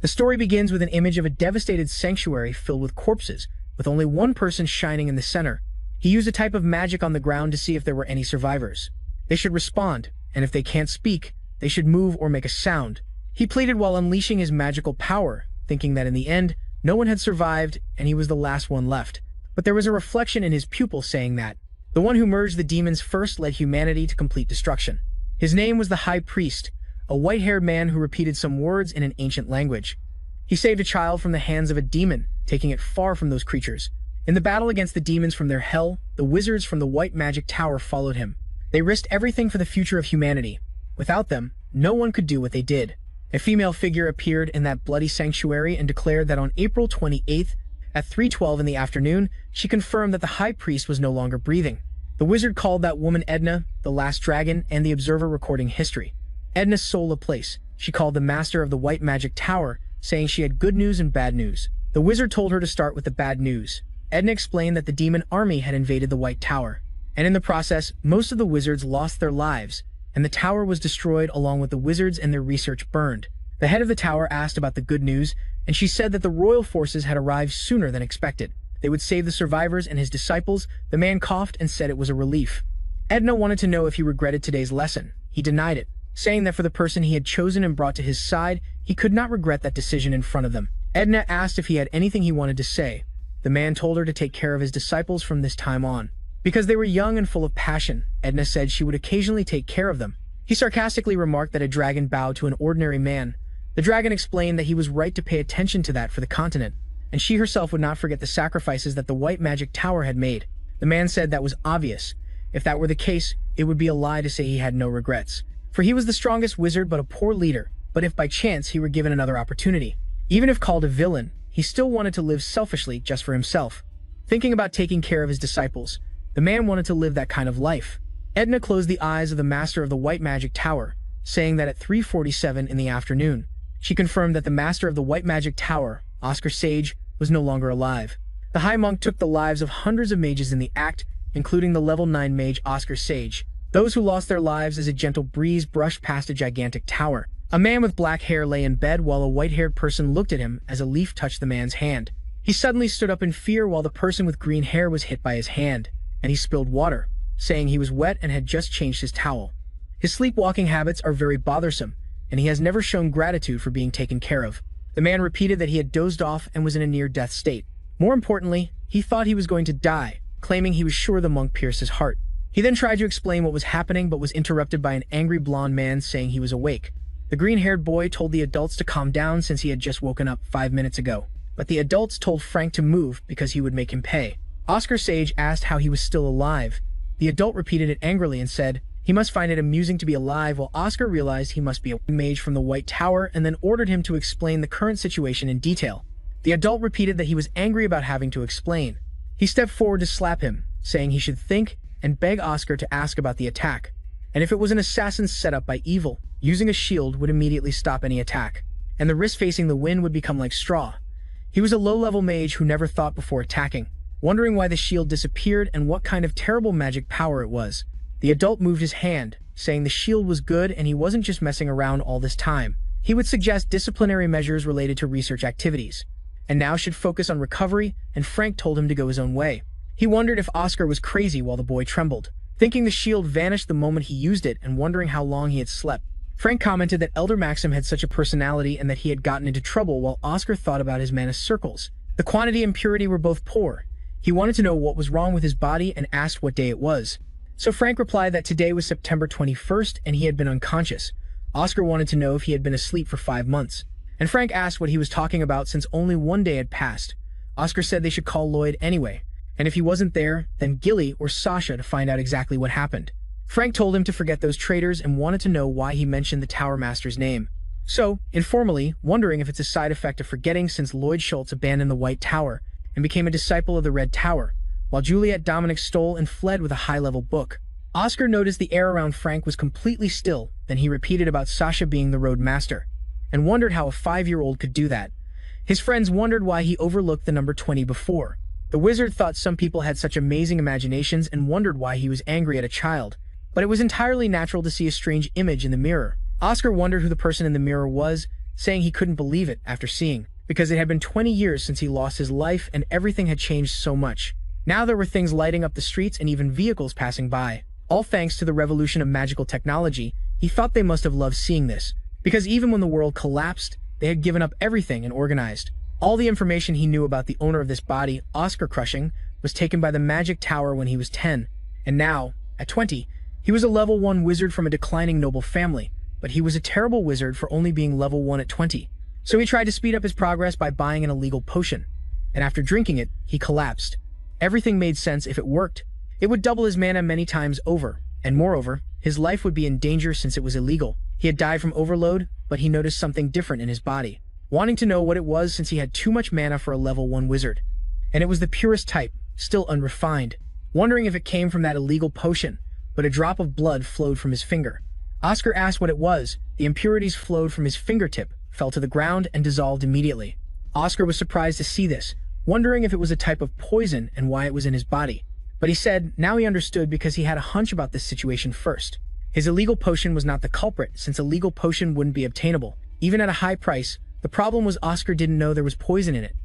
The story begins with an image of a devastated sanctuary filled with corpses, with only one person shining in the center. He used a type of magic on the ground to see if there were any survivors. They should respond, and if they can't speak, they should move or make a sound. He pleaded while unleashing his magical power, thinking that in the end, no one had survived and he was the last one left. But there was a reflection in his pupil saying that the one who merged the demons first led humanity to complete destruction. His name was the High Priest, a white-haired man who repeated some words in an ancient language. He saved a child from the hands of a demon, taking it far from those creatures. In the battle against the demons from their hell, the wizards from the White Magic Tower followed him. They risked everything for the future of humanity. Without them, no one could do what they did. A female figure appeared in that bloody sanctuary and declared that on April 28th, at 3:12 in the afternoon, she confirmed that the High Priest was no longer breathing. The wizard called that woman Edna, the last dragon, and the observer recording history. Edna stole a place. She called the master of the White Magic Tower, saying she had good news and bad news. The wizard told her to start with the bad news. Edna explained that the demon army had invaded the White Tower, and in the process, most of the wizards lost their lives, and the tower was destroyed along with the wizards and their research burned. The head of the tower asked about the good news, and she said that the royal forces had arrived sooner than expected. They would save the survivors and his disciples. The man coughed and said it was a relief. Edna wanted to know if he regretted today's lesson. He denied it, saying that for the person he had chosen and brought to his side, he could not regret that decision in front of them. Edna asked if he had anything he wanted to say. The man told her to take care of his disciples from this time on. Because they were young and full of passion, Edna said she would occasionally take care of them. He sarcastically remarked that a dragon bowed to an ordinary man. The dragon explained that he was right to pay attention to that for the continent, and she herself would not forget the sacrifices that the White Magic Tower had made. The man said that was obvious. If that were the case, it would be a lie to say he had no regrets. For he was the strongest wizard but a poor leader, but if by chance he were given another opportunity, even if called a villain, he still wanted to live selfishly just for himself. Thinking about taking care of his disciples, the man wanted to live that kind of life. Edna closed the eyes of the master of the White Magic Tower, saying that at 3:47 in the afternoon, she confirmed that the master of the White Magic Tower, Oscar Sage, was no longer alive. The High Monk took the lives of hundreds of mages in the act, including the level 9 mage Oscar Sage. Those who lost their lives as a gentle breeze brushed past a gigantic tower. A man with black hair lay in bed while a white-haired person looked at him as a leaf touched the man's hand. He suddenly stood up in fear while the person with green hair was hit by his hand, and he spilled water, saying he was wet and had just changed his towel. His sleepwalking habits are very bothersome, and he has never shown gratitude for being taken care of. The man repeated that he had dozed off and was in a near-death state. More importantly, he thought he was going to die, claiming he was sure the monk pierced his heart. He then tried to explain what was happening but was interrupted by an angry blonde man saying he was awake. The green-haired boy told the adults to calm down since he had just woken up 5 minutes ago. But the adults told Frank to move because he would make him pay. Oscar Sage asked how he was still alive. The adult repeated it angrily and said he must find it amusing to be alive, while Oscar realized he must be a mage from the White Tower and then ordered him to explain the current situation in detail. The adult repeated that he was angry about having to explain. He stepped forward to slap him, saying he should think and beg Oscar to ask about the attack. And if it was an assassin set up by evil, using a shield would immediately stop any attack, and the wrist facing the wind would become like straw. He was a low-level mage who never thought before attacking, wondering why the shield disappeared and what kind of terrible magic power it was. The adult moved his hand, saying the shield was good and he wasn't just messing around all this time. He would suggest disciplinary measures related to research activities, and now should focus on recovery, and Frank told him to go his own way. He wondered if Oscar was crazy while the boy trembled, thinking the shield vanished the moment he used it and wondering how long he had slept. Frank commented that Elder Maxim had such a personality and that he had gotten into trouble, while Oscar thought about his mana circles. The quantity and purity were both poor. He wanted to know what was wrong with his body and asked what day it was. So Frank replied that today was September 21st and he had been unconscious. Oscar wanted to know if he had been asleep for 5 months, and Frank asked what he was talking about since only 1 day had passed. Oscar said they should call Lloyd anyway, and if he wasn't there, then Gilly or Sasha to find out exactly what happened. Frank told him to forget those traitors and wanted to know why he mentioned the Tower Master's name. So, informally, wondering if it's a side effect of forgetting since Lloyd Schultz abandoned the White Tower and became a disciple of the Red Tower, while Juliet Dominic stole and fled with a high-level book. Oscar noticed the air around Frank was completely still, then he repeated about Sasha being the Road Master, and wondered how a 5-year-old could do that. His friends wondered why he overlooked the number 20 before. The wizard thought some people had such amazing imaginations and wondered why he was angry at a child, but it was entirely natural to see a strange image in the mirror. Oscar wondered who the person in the mirror was, saying he couldn't believe it after seeing, because it had been 20 years since he lost his life and everything had changed so much. Now there were things lighting up the streets and even vehicles passing by. All thanks to the revolution of magical technology. He thought they must have loved seeing this, because even when the world collapsed, they had given up everything and organized. All the information he knew about the owner of this body, Oscar Crushing, was taken by the magic tower when he was 10. And now, at 20, he was a level 1 wizard from a declining noble family, but he was a terrible wizard for only being level 1 at 20. So he tried to speed up his progress by buying an illegal potion. And after drinking it, he collapsed. Everything made sense if it worked. It would double his mana many times over, and moreover, his life would be in danger since it was illegal. He had died from overload, but he noticed something different in his body, wanting to know what it was since he had too much mana for a level 1 wizard. And it was the purest type, still unrefined, wondering if it came from that illegal potion, but a drop of blood flowed from his finger. Oscar asked what it was. The impurities flowed from his fingertip, fell to the ground, and dissolved immediately. Oscar was surprised to see this, wondering if it was a type of poison and why it was in his body. But he said now he understood because he had a hunch about this situation first. His illegal potion was not the culprit, since a legal potion wouldn't be obtainable, even at a high price. The problem was Oscar didn't know there was poison in it.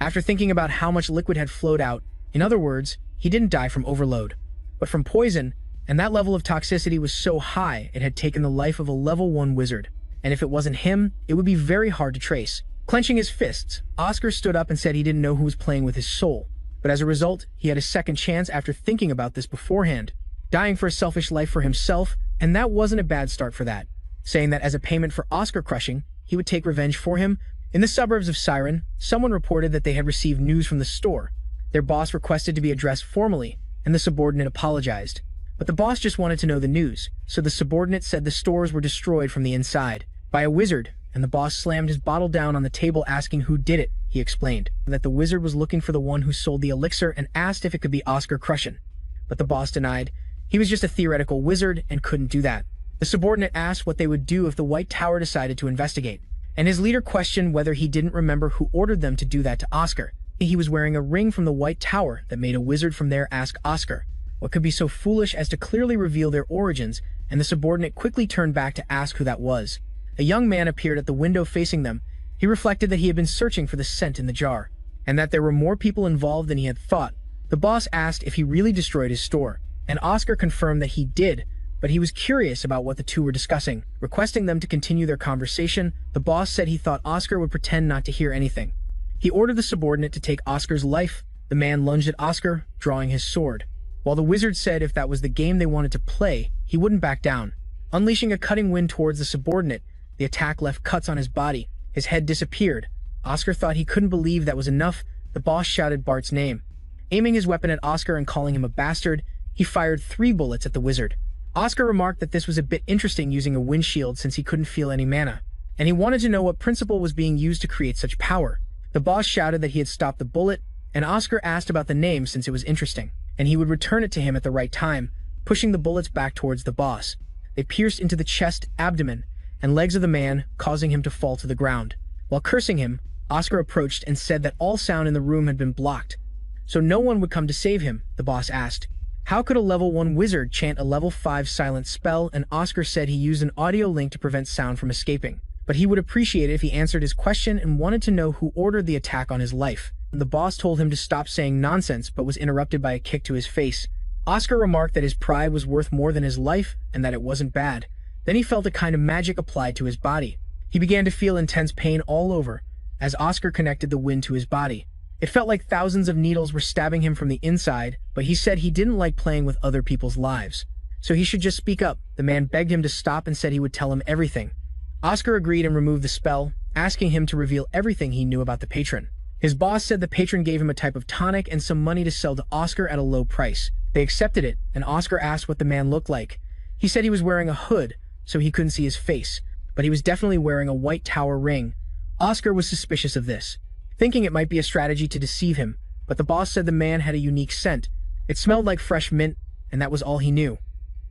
After thinking about how much liquid had flowed out, in other words, he didn't die from overload, but from poison, and that level of toxicity was so high it had taken the life of a level 1 wizard. And if it wasn't him, it would be very hard to trace. Clenching his fists, Oscar stood up and said he didn't know who was playing with his soul. But as a result, he had a second chance after thinking about this beforehand, dying for a selfish life for himself, and that wasn't a bad start for that, saying that as a payment for Oscar crushing, he would take revenge for him. In the suburbs of Siren, someone reported that they had received news from the store. Their boss requested to be addressed formally, and the subordinate apologized. But the boss just wanted to know the news, so the subordinate said the stores were destroyed from the inside by a wizard, and the boss slammed his bottle down on the table asking who did it. He explained that the wizard was looking for the one who sold the elixir and asked if it could be Oscar Crushing. But the boss denied. He was just a theoretical wizard and couldn't do that. The subordinate asked what they would do if the White Tower decided to investigate, and his leader questioned whether he didn't remember who ordered them to do that to Oscar. He was wearing a ring from the White Tower that made a wizard from there ask Oscar what could be so foolish as to clearly reveal their origins, and the subordinate quickly turned back to ask who that was. A young man appeared at the window facing them. He reflected that he had been searching for the scent in the jar, and that there were more people involved than he had thought. The boss asked if he really destroyed his store, and Oscar confirmed that he did, but he was curious about what the two were discussing. Requesting them to continue their conversation, the boss said he thought Oscar would pretend not to hear anything. He ordered the subordinate to take Oscar's life. The man lunged at Oscar, drawing his sword, while the wizard said if that was the game they wanted to play, he wouldn't back down. Unleashing a cutting wind towards the subordinate, the attack left cuts on his body. His head disappeared. Oscar thought he couldn't believe that was enough. The boss shouted Bart's name. Aiming his weapon at Oscar and calling him a bastard, he fired 3 bullets at the wizard. Oscar remarked that this was a bit interesting using a windshield since he couldn't feel any mana, and he wanted to know what principle was being used to create such power. The boss shouted that he had stopped the bullet, and Oscar asked about the name since it was interesting, and he would return it to him at the right time, pushing the bullets back towards the boss. They pierced into the chest, abdomen, and legs of the man, causing him to fall to the ground. While cursing him, Oscar approached and said that all sound in the room had been blocked, so no one would come to save him. The boss asked, how could a level 1 wizard chant a level 5 silent spell, and Oscar said he used an audio link to prevent sound from escaping. But he would appreciate it if he answered his question and wanted to know who ordered the attack on his life. The boss told him to stop saying nonsense, but was interrupted by a kick to his face. Oscar remarked that his pride was worth more than his life and that it wasn't bad. Then he felt a kind of magic applied to his body. He began to feel intense pain all over as Oscar connected the wind to his body. It felt like thousands of needles were stabbing him from the inside, but he said he didn't like playing with other people's lives, so he should just speak up. The man begged him to stop and said he would tell him everything. Oscar agreed and removed the spell, asking him to reveal everything he knew about the patron. His boss said the patron gave him a type of tonic and some money to sell to Oscar at a low price. They accepted it, and Oscar asked what the man looked like. He said he was wearing a hood, so he couldn't see his face, but he was definitely wearing a White Tower ring. Oscar was suspicious of this, thinking it might be a strategy to deceive him, but the boss said the man had a unique scent. It smelled like fresh mint, and that was all he knew.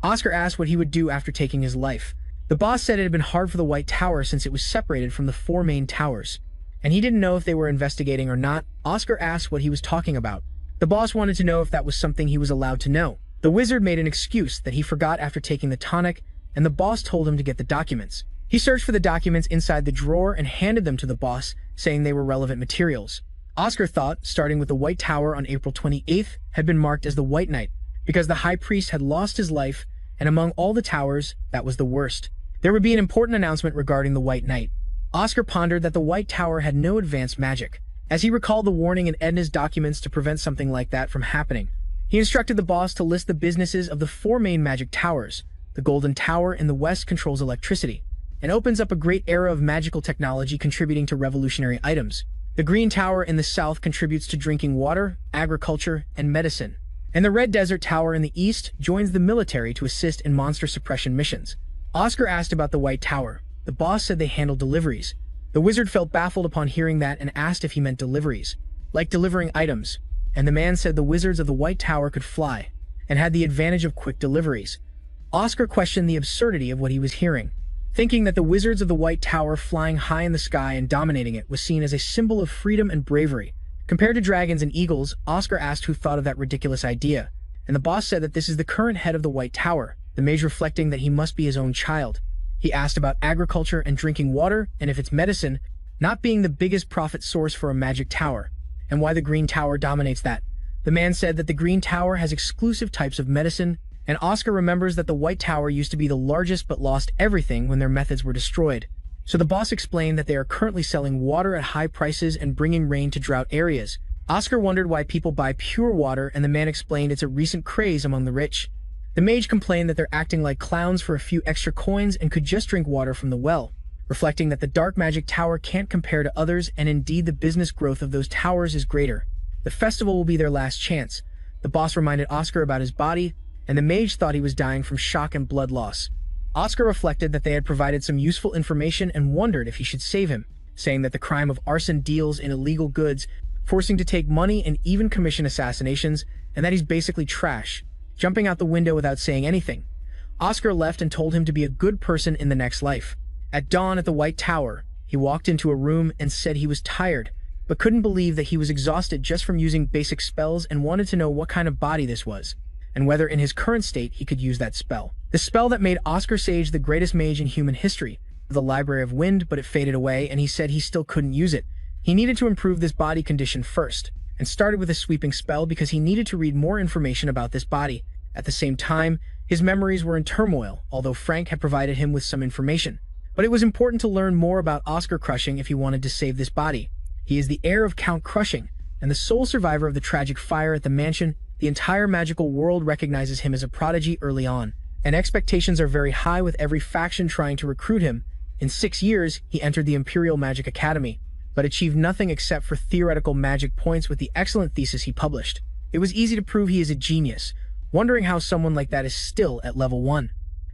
Oscar asked what he would do after taking his life. The boss said it had been hard for the White Tower since it was separated from the 4 main towers, and he didn't know if they were investigating or not. Oscar asked what he was talking about. The boss wanted to know if that was something he was allowed to know. The wizard made an excuse that he forgot after taking the tonic, and the boss told him to get the documents. He searched for the documents inside the drawer and handed them to the boss, saying they were relevant materials. Oscar thought, starting with the White Tower on April 28th, had been marked as the White Night, because the High Priest had lost his life, and among all the towers, that was the worst. There would be an important announcement regarding the White Night. Oscar pondered that the White Tower had no advanced magic, as he recalled the warning in Edna's documents to prevent something like that from happening. He instructed the boss to list the businesses of the 4 main magic towers. The Golden Tower in the west controls electricity, and opens up a great era of magical technology contributing to revolutionary items. The Green Tower in the south contributes to drinking water, agriculture, and medicine. And the Red Desert Tower in the east joins the military to assist in monster suppression missions. Oscar asked about the White Tower. The boss said they handled deliveries. The wizard felt baffled upon hearing that and asked if he meant deliveries, like delivering items. And the man said the wizards of the White Tower could fly, and had the advantage of quick deliveries. Oscar questioned the absurdity of what he was hearing, thinking that the wizards of the White Tower flying high in the sky and dominating it was seen as a symbol of freedom and bravery. Compared to dragons and eagles, Oscar asked who thought of that ridiculous idea, and the boss said that this is the current head of the White Tower, the mage reflecting that he must be his own child. He asked about agriculture and drinking water, and if it's medicine, not being the biggest profit source for a magic tower, and why the Green Tower dominates that. The man said that the Green Tower has exclusive types of medicine, and Oscar remembers that the White Tower used to be the largest but lost everything when their methods were destroyed. So the boss explained that they are currently selling water at high prices and bringing rain to drought areas. Oscar wondered why people buy pure water, and the man explained it's a recent craze among the rich. The mage complained that they're acting like clowns for a few extra coins and could just drink water from the well, reflecting that the Dark Magic Tower can't compare to others, and indeed the business growth of those towers is greater. The festival will be their last chance. The boss reminded Oscar about his body, and the mage thought he was dying from shock and blood loss. Oscar reflected that they had provided some useful information and wondered if he should save him, saying that the crime of arson deals in illegal goods, forcing to take money and even commission assassinations, and that he's basically trash, jumping out the window without saying anything. Oscar left and told him to be a good person in the next life. At dawn at the White Tower, he walked into a room and said he was tired, but couldn't believe that he was exhausted just from using basic spells and wanted to know what kind of body this was, and whether in his current state he could use that spell. The spell that made Oscar Sage the greatest mage in human history, the Library of Wind, but it faded away and he said he still couldn't use it. He needed to improve this body condition first, and started with a sweeping spell because he needed to read more information about this body. At the same time, his memories were in turmoil, although Frank had provided him with some information. But it was important to learn more about Oscar Crushing if he wanted to save this body. He is the heir of Count Crushing, and the sole survivor of the tragic fire at the mansion. The entire magical world recognizes him as a prodigy early on, and expectations are very high with every faction trying to recruit him. In 6 years, he entered the Imperial Magic Academy, but achieved nothing except for theoretical magic points with the excellent thesis he published. It was easy to prove he is a genius, wondering how someone like that is still at level 1.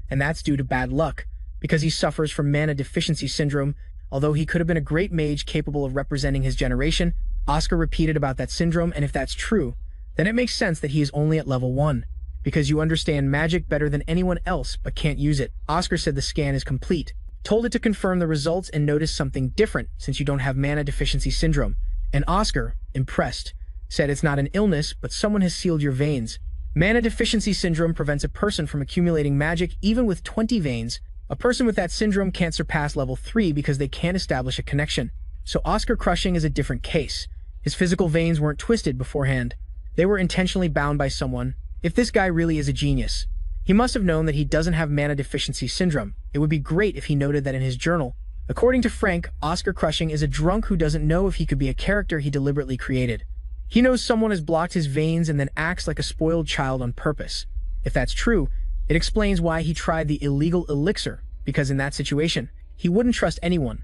And that's due to bad luck, because he suffers from mana deficiency syndrome. Although he could have been a great mage capable of representing his generation, Oscar repeated about that syndrome, and if that's true, then it makes sense that he is only at level 1, because you understand magic better than anyone else but can't use it. Oscar said the scan is complete, told it to confirm the results and notice something different since you don't have mana deficiency syndrome. And Oscar, impressed, said it's not an illness, but someone has sealed your veins. Mana deficiency syndrome prevents a person from accumulating magic even with 20 veins. A person with that syndrome can't surpass level 3 because they can't establish a connection. So Oscar Crushing is a different case. His physical veins weren't twisted beforehand. They were intentionally bound by someone. If this guy really is a genius, he must have known that he doesn't have mana deficiency syndrome. It would be great if he noted that in his journal. According to Frank, Oscar Crushing is a drunk who doesn't know if he could be a character he deliberately created. He knows someone has blocked his veins and then acts like a spoiled child on purpose. If that's true, it explains why he tried the illegal elixir, because in that situation, he wouldn't trust anyone.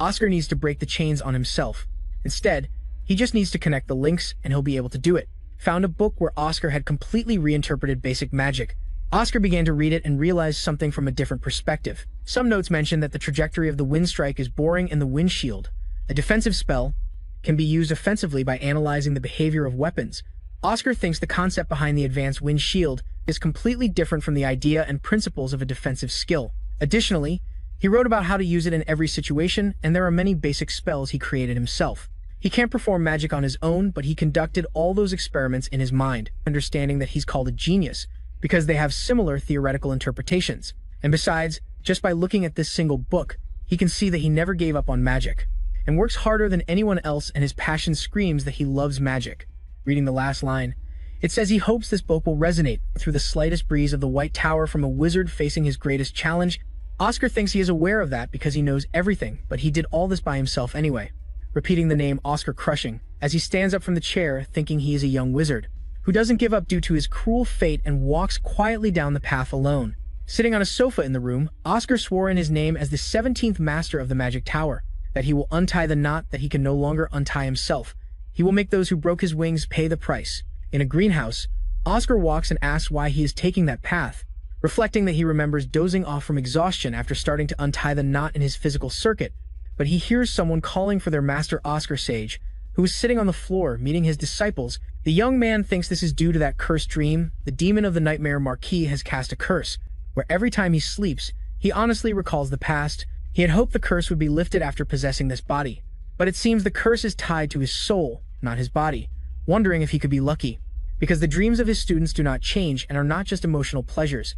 Oscar needs to break the chains on himself. Instead, he just needs to connect the links and he'll be able to do it. Found a book where Oscar had completely reinterpreted basic magic. Oscar began to read it and realized something from a different perspective. Some notes mention that the trajectory of the wind strike is boring in the wind shield. A defensive spell can be used offensively by analyzing the behavior of weapons. Oscar thinks the concept behind the advanced wind shield is completely different from the idea and principles of a defensive skill. Additionally, he wrote about how to use it in every situation, and there are many basic spells he created himself. He can't perform magic on his own, but he conducted all those experiments in his mind, understanding that he's called a genius, because they have similar theoretical interpretations. And besides, Just by looking at this single book, he can see that he never gave up on magic, and works harder than anyone else, and his passion screams that he loves magic. Reading the last line, it says he hopes this book will resonate through the slightest breeze of the White Tower from a wizard facing his greatest challenge. Oscar thinks he is aware of that because he knows everything, but he did all this by himself anyway. Repeating the name Oscar crushing, as he stands up from the chair thinking he is a young wizard, who doesn't give up due to his cruel fate and walks quietly down the path alone. Sitting on a sofa in the room, Oscar swore in his name as the 17th master of the Magic Tower, that he will untie the knot that he can no longer untie himself. He will make those who broke his wings pay the price. In a greenhouse, Oscar walks and asks why he is taking that path, reflecting that he remembers dozing off from exhaustion after starting to untie the knot in his physical circuit, but he hears someone calling for their master Oscar Sage, who is sitting on the floor meeting his disciples. The young man thinks this is due to that cursed dream. The demon of the nightmare Marquis has cast a curse, where every time he sleeps, he honestly recalls the past. He had hoped the curse would be lifted after possessing this body, but it seems the curse is tied to his soul, not his body, wondering if he could be lucky, because the dreams of his students do not change and are not just emotional pleasures.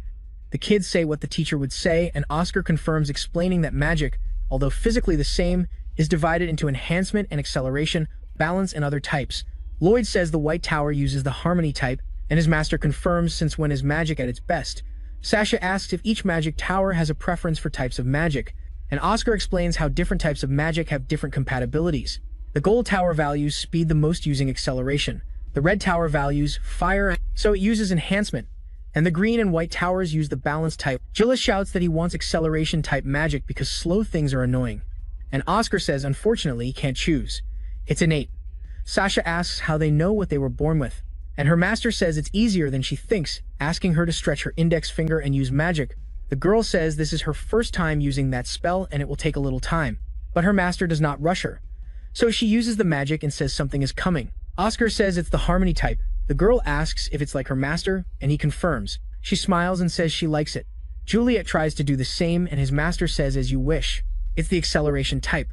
The kids say what the teacher would say, and Oscar confirms, explaining that magic, although physically the same, is divided into enhancement and acceleration, balance, and other types. Lloyd says the White Tower uses the harmony type, and his master confirms, since when is magic at its best. Sasha asks if each magic tower has a preference for types of magic, and Oscar explains how different types of magic have different compatibilities. The gold tower values speed the most using acceleration. The red tower values fire, so it uses enhancement, and the green and white towers use the balance type. Gillis shouts that he wants acceleration type magic because slow things are annoying, and Oscar says unfortunately he can't choose. It's innate. Sasha asks how they know what they were born with, and her master says it's easier than she thinks, asking her to stretch her index finger and use magic. The girl says this is her first time using that spell and it will take a little time, but her master does not rush her, so she uses the magic and says something is coming. Oscar says it's the harmony type. The girl asks if it's like her master, and he confirms. She smiles and says she likes it. Juliet tries to do the same, and his master says as you wish. It's the acceleration type.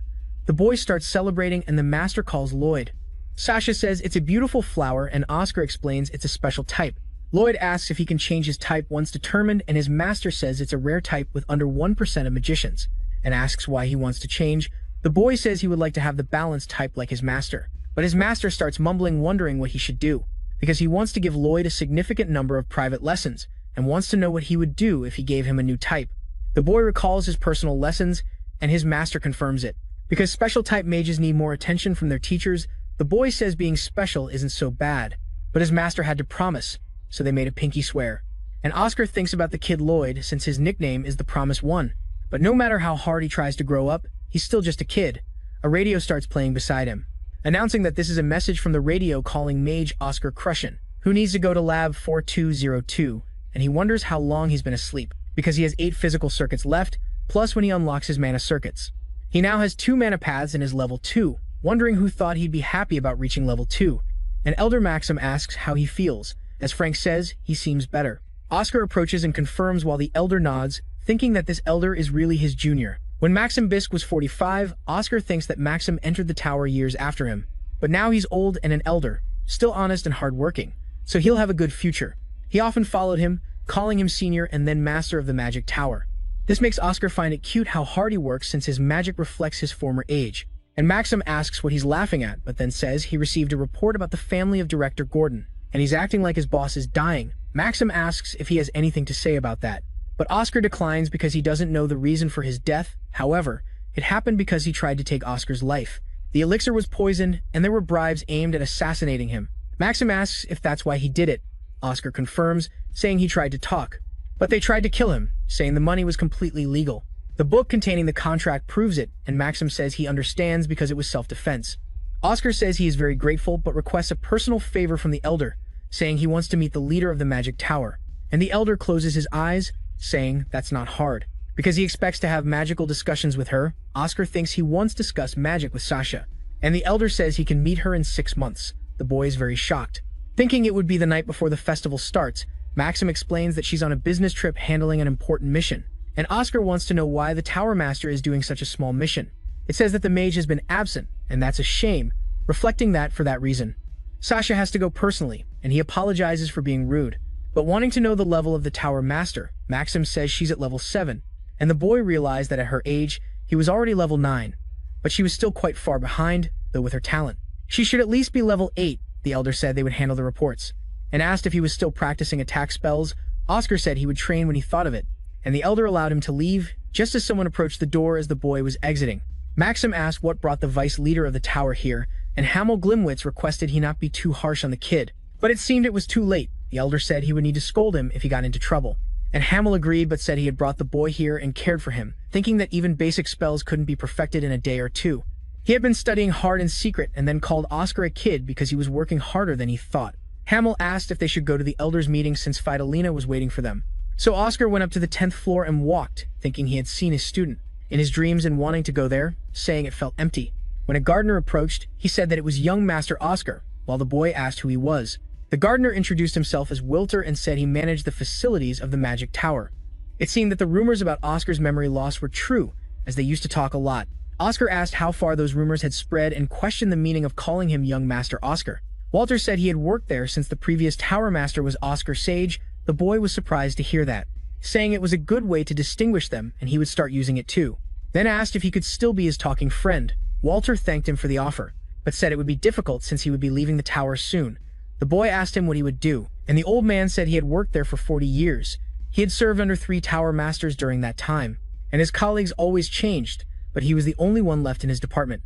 The boy starts celebrating, and the master calls Lloyd. Sasha says it's a beautiful flower, and Oscar explains it's a special type. Lloyd asks if he can change his type once determined, and his master says it's a rare type with under 1% of magicians, and asks why he wants to change. The boy says he would like to have the balanced type like his master, but his master starts mumbling, wondering what he should do, because he wants to give Lloyd a significant number of private lessons, and wants to know what he would do if he gave him a new type. The boy recalls his personal lessons, and his master confirms it. Because special type mages need more attention from their teachers, the boy says being special isn't so bad, but his master had to promise, so they made a pinky swear. And Oscar thinks about the kid Lloyd, since his nickname is the Promised One. But no matter how hard he tries to grow up, he's still just a kid. A radio starts playing beside him, announcing that this is a message from the radio calling Mage Oscar Crushin, who needs to go to Lab 4202, and he wonders how long he's been asleep, because he has 8 physical circuits left, plus when he unlocks his mana circuits. He now has 2 mana paths and is level 2, wondering who thought he'd be happy about reaching level 2. And Elder Maxim asks how he feels. As Frank says, he seems better. Oscar approaches and confirms while the Elder nods, thinking that this Elder is really his junior. When Maxim Bisk was 45, Oscar thinks that Maxim entered the tower years after him. But now he's old and an elder, still honest and hardworking, so he'll have a good future. He often followed him, calling him senior and then master of the Magic Tower. This makes Oscar find it cute how hard he works since his magic reflects his former age. And Maxim asks what he's laughing at, but then says he received a report about the family of Director Gordon, and he's acting like his boss is dying. Maxim asks if he has anything to say about that, but Oscar declines because he doesn't know the reason for his death. However, it happened because he tried to take Oscar's life. The elixir was poisoned, and there were bribes aimed at assassinating him. Maxim asks if that's why he did it. Oscar confirms, saying he tried to talk, but they tried to kill him, saying the money was completely legal. The book containing the contract proves it, and Maxim says he understands because it was self-defense. Oscar says he is very grateful but requests a personal favor from the Elder, saying he wants to meet the leader of the Magic Tower. And the Elder closes his eyes, saying that's not hard, because he expects to have magical discussions with her. Oscar thinks he once discussed magic with Sasha, and the Elder says he can meet her in 6 months. The boy is very shocked. Thinking it would be the night before the festival starts, Maxim explains that she's on a business trip handling an important mission, and Oscar wants to know why the Tower Master is doing such a small mission. It says that the mage has been absent, and that's a shame, reflecting that for that reason. Sasha has to go personally, and he apologizes for being rude. But wanting to know the level of the Tower Master, Maxim says she's at level 7, and the boy realized that at her age, he was already level 9, but she was still quite far behind, though with her talent. She should at least be level 8, the elder said they would handle the reports, and asked if he was still practicing attack spells. Oscar said he would train when he thought of it, and the elder allowed him to leave, just as someone approached the door as the boy was exiting. Maxim asked what brought the vice leader of the tower here, and Hamel Glimwitz requested he not be too harsh on the kid. But it seemed it was too late. The elder said he would need to scold him if he got into trouble. And Hamel agreed but said he had brought the boy here and cared for him, thinking that even basic spells couldn't be perfected in a day or two. He had been studying hard in secret and then called Oscar a kid because he was working harder than he thought. Hamel asked if they should go to the elders' meeting since Fidalina was waiting for them. So Oscar went up to the 10th floor and walked, thinking he had seen his student in his dreams and wanting to go there, saying it felt empty. When a gardener approached, he said that it was young Master Oscar, while the boy asked who he was. The gardener introduced himself as Wilter and said he managed the facilities of the magic tower. It seemed that the rumors about Oscar's memory loss were true, as they used to talk a lot. Oscar asked how far those rumors had spread and questioned the meaning of calling him young Master Oscar. Walter said he had worked there since the previous tower master was Oscar Sage. The boy was surprised to hear that, saying it was a good way to distinguish them and he would start using it too. Then asked if he could still be his talking friend. Walter thanked him for the offer, but said it would be difficult since he would be leaving the tower soon. The boy asked him what he would do, and the old man said he had worked there for 40 years. He had served under 3 tower masters during that time, and his colleagues always changed, but he was the only one left in his department.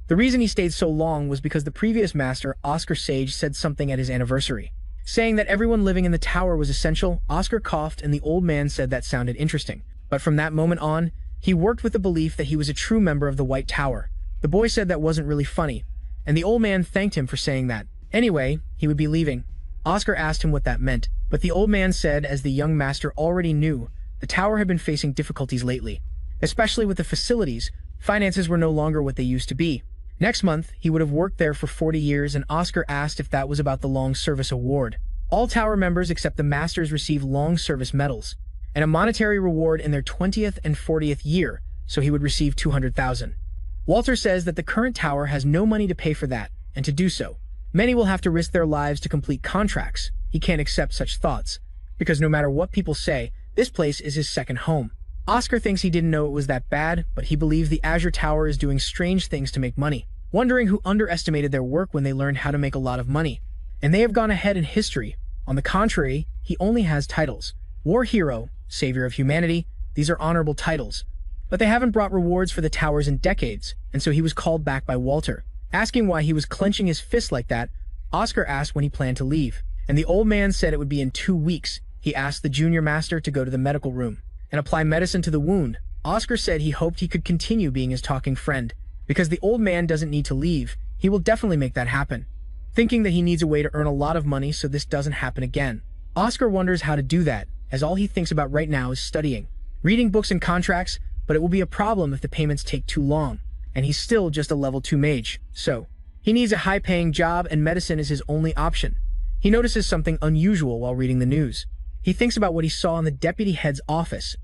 The reason he stayed so long was because the previous master, Oscar Sage, said something at his anniversary, saying that everyone living in the tower was essential. Oscar coughed and the old man said that sounded interesting, but from that moment on, he worked with the belief that he was a true member of the White Tower. The boy said that wasn't really funny, and the old man thanked him for saying that. Anyway, he would be leaving. Oscar asked him what that meant, but the old man said, as the young master already knew, the tower had been facing difficulties lately, especially with the facilities. Finances were no longer what they used to be. Next month, he would have worked there for 40 years, and Oscar asked if that was about the Long Service Award. All tower members except the masters receive Long Service medals, and a monetary reward in their 20th and 40th year, so he would receive 200,000. Walter says that the current tower has no money to pay for that, and to do so, many will have to risk their lives to complete contracts. He can't accept such thoughts, because no matter what people say, this place is his second home. Oscar thinks he didn't know it was that bad, but he believes the Azure Tower is doing strange things to make money, wondering who underestimated their work when they learned how to make a lot of money. And they have gone ahead in history. On the contrary, he only has titles. War Hero, Savior of Humanity, these are honorable titles. But they haven't brought rewards for the towers in decades, and so he was called back by Walter. Asking why he was clenching his fist like that, Oscar asked when he planned to leave, and the old man said it would be in 2 weeks. He asked the junior master to go to the medical room and apply medicine to the wound. Oscar said he hoped he could continue being his talking friend, because the old man doesn't need to leave. He will definitely make that happen, thinking that he needs a way to earn a lot of money so this doesn't happen again. Oscar wonders how to do that, as all he thinks about right now is studying, reading books and contracts, but it will be a problem if the payments take too long, and he's still just a level 2 mage, so he needs a high-paying job and medicine is his only option. He notices something unusual while reading the news. He thinks about what he saw in the deputy head's office.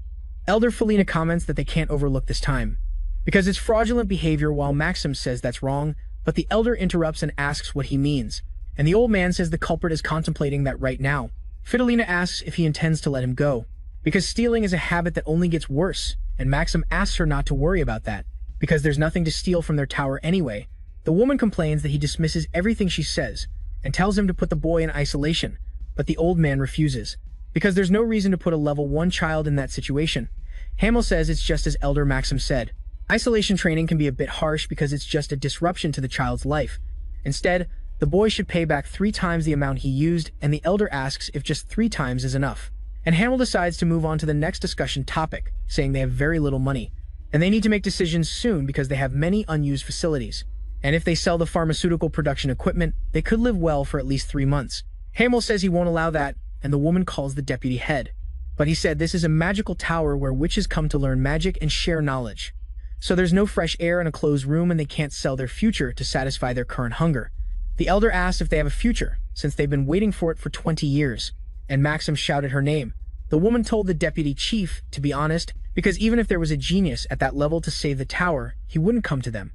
Elder Felina comments that they can't overlook this time, because it's fraudulent behavior, while Maxim says that's wrong, but the elder interrupts and asks what he means, and the old man says the culprit is contemplating that right now. Fidelina asks if he intends to let him go, because stealing is a habit that only gets worse, and Maxim asks her not to worry about that, because there's nothing to steal from their tower anyway. The woman complains that he dismisses everything she says, and tells him to put the boy in isolation, but the old man refuses, because there's no reason to put a level 1 child in that situation. Hamel says it's just as Elder Maxim said. Isolation training can be a bit harsh because it's just a disruption to the child's life. Instead, the boy should pay back 3 times the amount he used, and the elder asks if just 3 times is enough. And Hamel decides to move on to the next discussion topic, saying they have very little money, and they need to make decisions soon because they have many unused facilities. And if they sell the pharmaceutical production equipment, they could live well for at least 3 months. Hamel says he won't allow that, and the woman calls the deputy head. But he said this is a magical tower where witches come to learn magic and share knowledge. So there's no fresh air in a closed room, and they can't sell their future to satisfy their current hunger. The elder asks if they have a future, since they've been waiting for it for 20 years, and Maxim shouted her name. The woman told the deputy chief, to be honest, because even if there was a genius at that level to save the tower, he wouldn't come to them.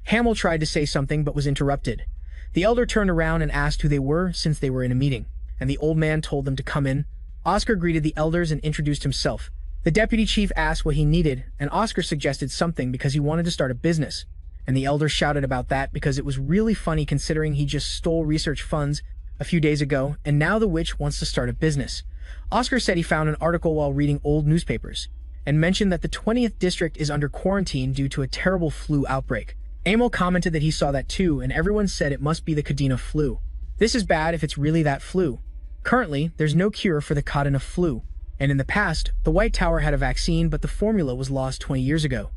Hamel tried to say something but was interrupted. The elder turned around and asked who they were, since they were in a meeting, and the old man told them to come in. Oscar greeted the elders and introduced himself, The deputy chief asked what he needed, and Oscar suggested something because he wanted to start a business. And the elder shouted about that because it was really funny considering he just stole research funds a few days ago, and now the witch wants to start a business. Oscar said he found an article while reading old newspapers, and mentioned that the 20th district is under quarantine due to a terrible flu outbreak. Emil commented that he saw that too, and everyone said it must be the Kadena flu. This is bad if it's really that flu. Currently, there's no cure for the Kadena flu, and in the past, the White Tower had a vaccine, but the formula was lost 20 years ago.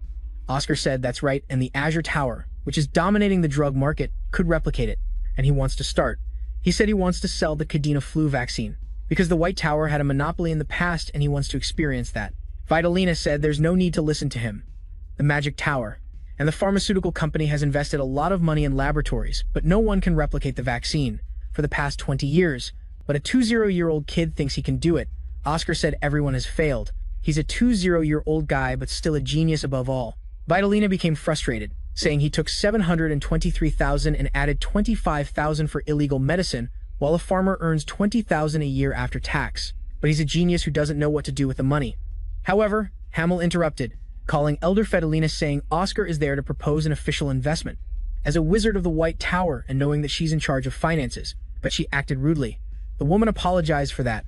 Oscar said that's right, and the Azure Tower, which is dominating the drug market, could replicate it, and he wants to start. He said he wants to sell the Kadena flu vaccine, because the White Tower had a monopoly in the past and he wants to experience that. Vitalina said there's no need to listen to him. The Magic Tower, and the pharmaceutical company has invested a lot of money in laboratories, but no one can replicate the vaccine for the past 20 years. But a 20-year-old kid thinks he can do it. Oscar said everyone has failed. He's a 20-year-old guy, but still a genius above all. Vitalina became frustrated, saying he took $723,000 and added $25,000 for illegal medicine, while a farmer earns $20,000 a year after tax. But he's a genius who doesn't know what to do with the money. However, Hamel interrupted, calling Elder Fidelina, saying Oscar is there to propose an official investment. As a wizard of the White Tower and knowing that she's in charge of finances, but she acted rudely. The woman apologized for that.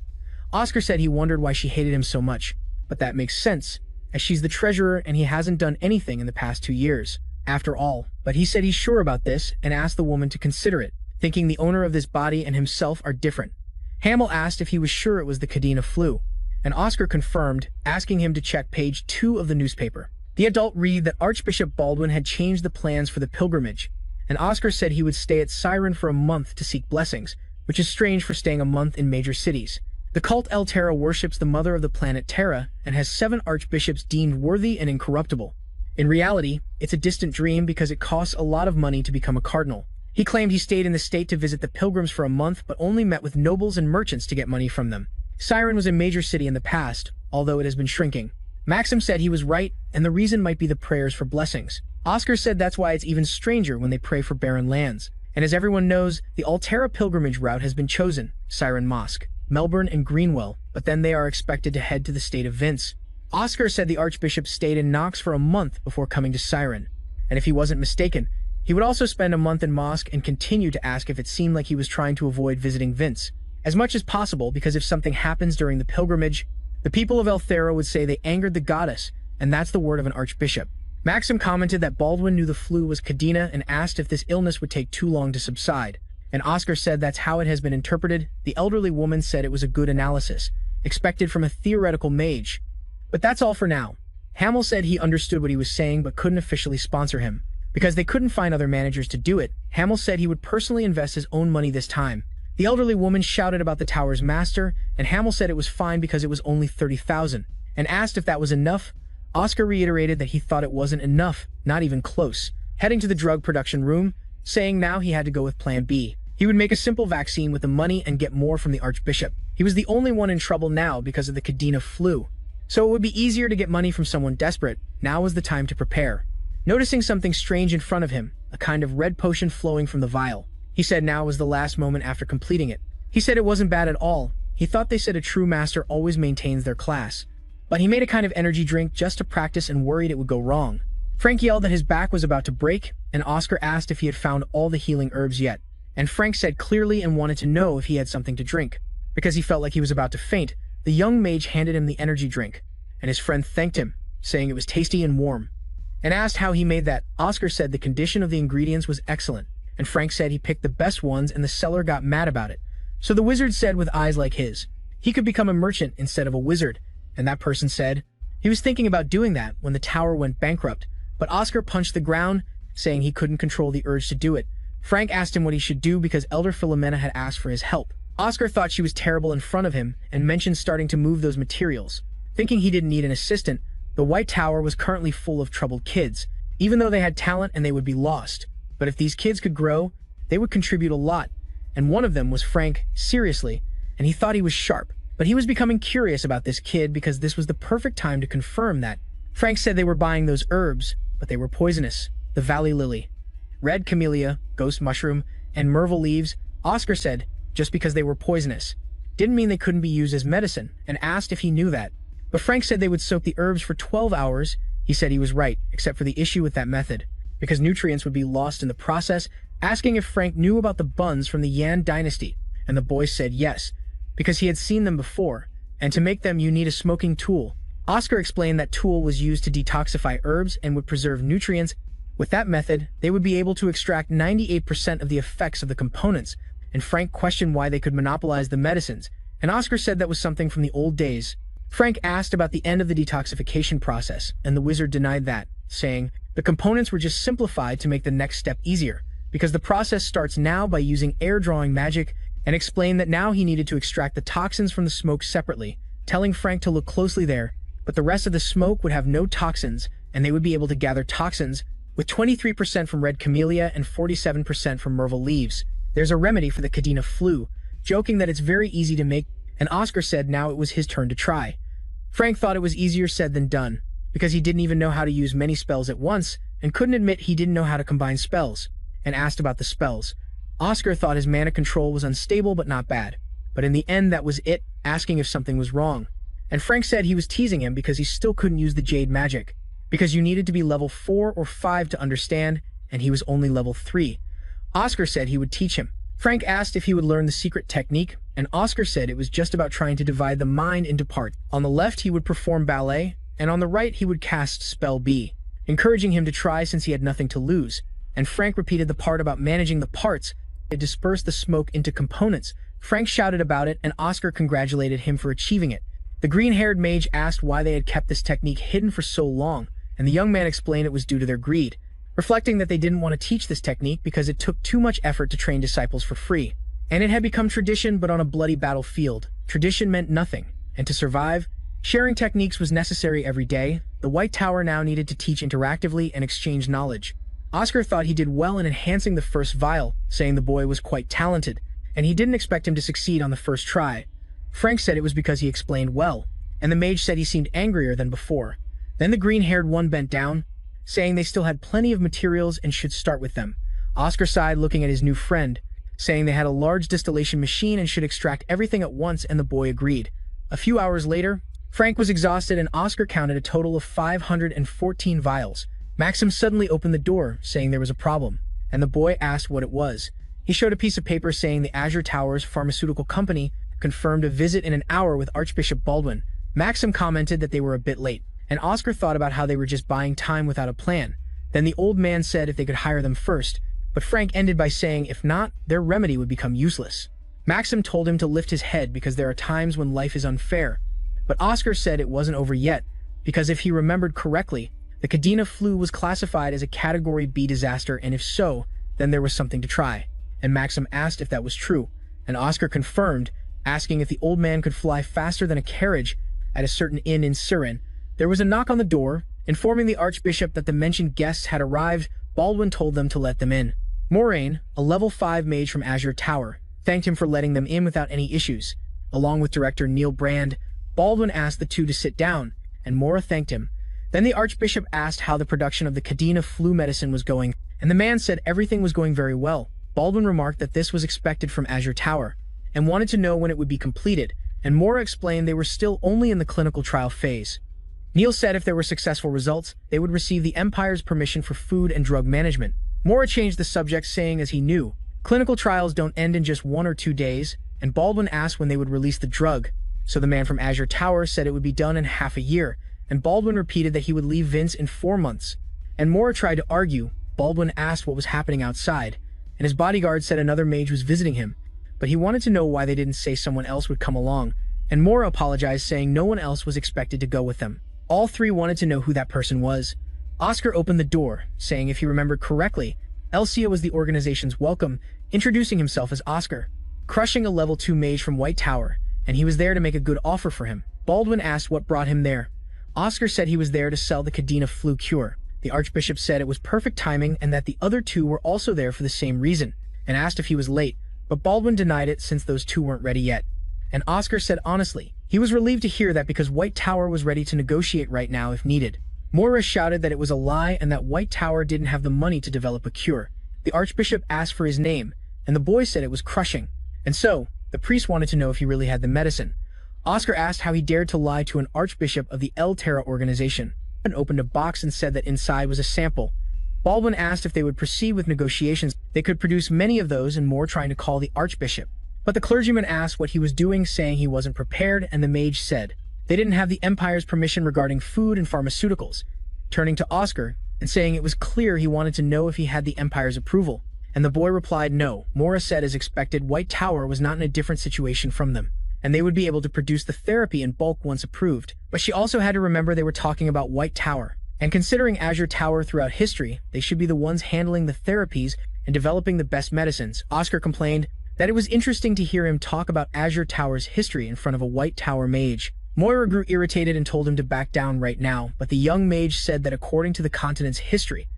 Oscar said he wondered why she hated him so much, but that makes sense, as she's the treasurer and he hasn't done anything in the past 2 years. After all, but he said he's sure about this and asked the woman to consider it, thinking the owner of this body and himself are different. Hamel asked if he was sure it was the Kadena flu, and Oscar confirmed, asking him to check page 2 of the newspaper. The adult read that Archbishop Baldwin had changed the plans for the pilgrimage, and Oscar said he would stay at Siren for a month to seek blessings, which is strange for staying a month in major cities. The cult El Terra worships the mother of the planet Terra and has 7 archbishops deemed worthy and incorruptible. In reality, it's a distant dream because it costs a lot of money to become a cardinal. He claimed he stayed in the state to visit the pilgrims for a month but only met with nobles and merchants to get money from them. Siren was a major city in the past, although it has been shrinking. Maxim said he was right, and the reason might be the prayers for blessings. Oscar said that's why it's even stranger when they pray for barren lands. And as everyone knows, the Altera pilgrimage route has been chosen, Siren Mosque, Melbourne and Greenwell, but then they are expected to head to the state of Vince. Oscar said the Archbishop stayed in Knox for a month before coming to Siren, and if he wasn't mistaken, he would also spend a month in Mosque and continue to ask if it seemed like he was trying to avoid visiting Vince as much as possible, because if something happens during the pilgrimage, the people of Elthera would say they angered the goddess, and that's the word of an archbishop. Maxim commented that Baldwin knew the flu was Kadena and asked if this illness would take too long to subside, and Oscar said that's how it has been interpreted. The elderly woman said it was a good analysis, expected from a theoretical mage. But that's all for now. Hamel said he understood what he was saying but couldn't officially sponsor him. Because they couldn't find other managers to do it, Hamel said he would personally invest his own money this time. The elderly woman shouted about the tower's master, and Hamel said it was fine because it was only 30,000, and asked if that was enough. Oscar reiterated that he thought it wasn't enough, not even close, heading to the drug production room, saying now he had to go with plan B. He would make a simple vaccine with the money and get more from the Archbishop. He was the only one in trouble now because of the Kadena flu. So it would be easier to get money from someone desperate. Now was the time to prepare. Noticing something strange in front of him, a kind of red potion flowing from the vial, he said now was the last moment after completing it. He said it wasn't bad at all. He thought they said a true master always maintains their class. But he made a kind of energy drink just to practice and worried it would go wrong. Frank yelled that his back was about to break, and Oscar asked if he had found all the healing herbs yet. And Frank said clearly and wanted to know if he had something to drink. Because he felt like he was about to faint, the young mage handed him the energy drink, and his friend thanked him, saying it was tasty and warm. And asked how he made that. Oscar said the condition of the ingredients was excellent, and Frank said he picked the best ones and the seller got mad about it. So the wizard said with eyes like his, he could become a merchant instead of a wizard, and that person said he was thinking about doing that when the tower went bankrupt, but Oscar punched the ground, saying he couldn't control the urge to do it. Frank asked him what he should do because Elder Philomena had asked for his help. Oscar thought she was terrible in front of him and mentioned starting to move those materials. Thinking he didn't need an assistant, the White Tower was currently full of troubled kids, even though they had talent and they would be lost. But if these kids could grow, they would contribute a lot, and one of them was Frank, seriously, and he thought he was sharp. But he was becoming curious about this kid because this was the perfect time to confirm that. Frank said they were buying those herbs, but they were poisonous. The Valley Lily, Red Camellia, Ghost Mushroom, and Merville Leaves. Oscar said just because they were poisonous didn't mean they couldn't be used as medicine, and asked if he knew that. But Frank said they would soak the herbs for 12 hours. He said he was right, except for the issue with that method, because nutrients would be lost in the process, asking if Frank knew about the buns from the Yan dynasty, and the boy said yes, because he had seen them before, and to make them you need a smoking tool. Oscar explained that tool was used to detoxify herbs and would preserve nutrients. With that method, they would be able to extract 98% of the effects of the components, and Frank questioned why they could monopolize the medicines, and Oscar said that was something from the old days. Frank asked about the end of the detoxification process, and the wizard denied that, saying the components were just simplified to make the next step easier, because the process starts now by using air-drawing magic, and explained that now he needed to extract the toxins from the smoke separately, telling Frank to look closely there, but the rest of the smoke would have no toxins, and they would be able to gather toxins, with 23% from red camellia and 47% from myrtle leaves. There's a remedy for the Cadena flu, joking that it's very easy to make, and Oscar said now it was his turn to try. Frank thought it was easier said than done, because he didn't even know how to use many spells at once, and couldn't admit he didn't know how to combine spells, and asked about the spells. Oscar thought his mana control was unstable but not bad, but in the end that was it, asking if something was wrong. And Frank said he was teasing him because he still couldn't use the jade magic, because you needed to be level 4 or 5 to understand, and he was only level 3. Oscar said he would teach him. Frank asked if he would learn the secret technique, and Oscar said it was just about trying to divide the mind into parts. On the left he would perform ballet, and on the right he would cast spell B, encouraging him to try since he had nothing to lose, and Frank repeated the part about managing the parts. It dispersed the smoke into components. Frank shouted about it, and Oscar congratulated him for achieving it. The green-haired mage asked why they had kept this technique hidden for so long, and the young man explained it was due to their greed, reflecting that they didn't want to teach this technique because it took too much effort to train disciples for free. And it had become tradition, but on a bloody battlefield, tradition meant nothing, and to survive, sharing techniques was necessary every day. The White Tower now needed to teach interactively and exchange knowledge. Oscar thought he did well in enhancing the first vial, saying the boy was quite talented, and he didn't expect him to succeed on the first try. Frank said it was because he explained well, and the mage said he seemed angrier than before. Then the green-haired one bent down, saying they still had plenty of materials and should start with them. Oscar sighed, looking at his new friend, saying they had a large distillation machine and should extract everything at once, and the boy agreed. A few hours later, Frank was exhausted and Oscar counted a total of 514 vials. Maxim suddenly opened the door, saying there was a problem, and the boy asked what it was. He showed a piece of paper saying the Azure Towers Pharmaceutical Company confirmed a visit in an hour with Archbishop Baldwin. Maxim commented that they were a bit late, and Oscar thought about how they were just buying time without a plan. Then the old man said if they could hire them first, but Frank ended by saying if not, their remedy would become useless. Maxim told him to lift his head because there are times when life is unfair, but Oscar said it wasn't over yet, because if he remembered correctly, the Cadena flu was classified as a Category B disaster, and if so, then there was something to try. And Maxim asked if that was true, and Oscar confirmed, asking if the old man could fly faster than a carriage. At a certain inn in Siren, there was a knock on the door, informing the Archbishop that the mentioned guests had arrived. Baldwin told them to let them in. Moraine, a level 5 mage from Azure Tower, thanked him for letting them in without any issues. Along with director Neil Brand, Baldwin asked the two to sit down, and Mora thanked him. Then the Archbishop asked how the production of the Cadena flu medicine was going, and the man said everything was going very well. Baldwin remarked that this was expected from Azure Tower, and wanted to know when it would be completed, and Mora explained they were still only in the clinical trial phase. Neil said if there were successful results, they would receive the Empire's permission for food and drug management. Mora changed the subject, saying as he knew, clinical trials don't end in just 1 or 2 days, and Baldwin asked when they would release the drug, so the man from Azure Tower said it would be done in half a year, and Baldwin repeated that he would leave Vince in 4 months. And Mora tried to argue. Baldwin asked what was happening outside, and his bodyguard said another mage was visiting him, but he wanted to know why they didn't say someone else would come along, and Mora apologized, saying no one else was expected to go with them. All three wanted to know who that person was. Oscar opened the door, saying if he remembered correctly, Elsia was the organization's welcome, introducing himself as Oscar, crushing a level 2 mage from White Tower, and he was there to make a good offer for him. Baldwin asked what brought him there. Oscar said he was there to sell the Cadena flu cure. The Archbishop said it was perfect timing and that the other two were also there for the same reason, and asked if he was late, but Baldwin denied it since those two weren't ready yet. And Oscar said honestly, he was relieved to hear that because White Tower was ready to negotiate right now if needed. Mora shouted that it was a lie and that White Tower didn't have the money to develop a cure. The Archbishop asked for his name, and the boy said it was Crushing. And so, the priest wanted to know if he really had the medicine. Oscar asked how he dared to lie to an archbishop of the El Terra organization, and opened a box and said that inside was a sample. Baldwin asked if they would proceed with negotiations. They could produce many of those and more, trying to call the archbishop. But the clergyman asked what he was doing, saying he wasn't prepared, and the mage said they didn't have the Empire's permission regarding food and pharmaceuticals, turning to Oscar and saying it was clear he wanted to know if he had the Empire's approval. And the boy replied no. Mora said, as expected, White Tower was not in a different situation from them, and they would be able to produce the therapy in bulk once approved. But she also had to remember they were talking about White Tower, and considering Azure Tower throughout history, they should be the ones handling the therapies and developing the best medicines. Oscar complained that it was interesting to hear him talk about Azure Tower's history in front of a White Tower mage. Moira grew irritated and told him to back down right now, but the young mage said that according to the continent's history,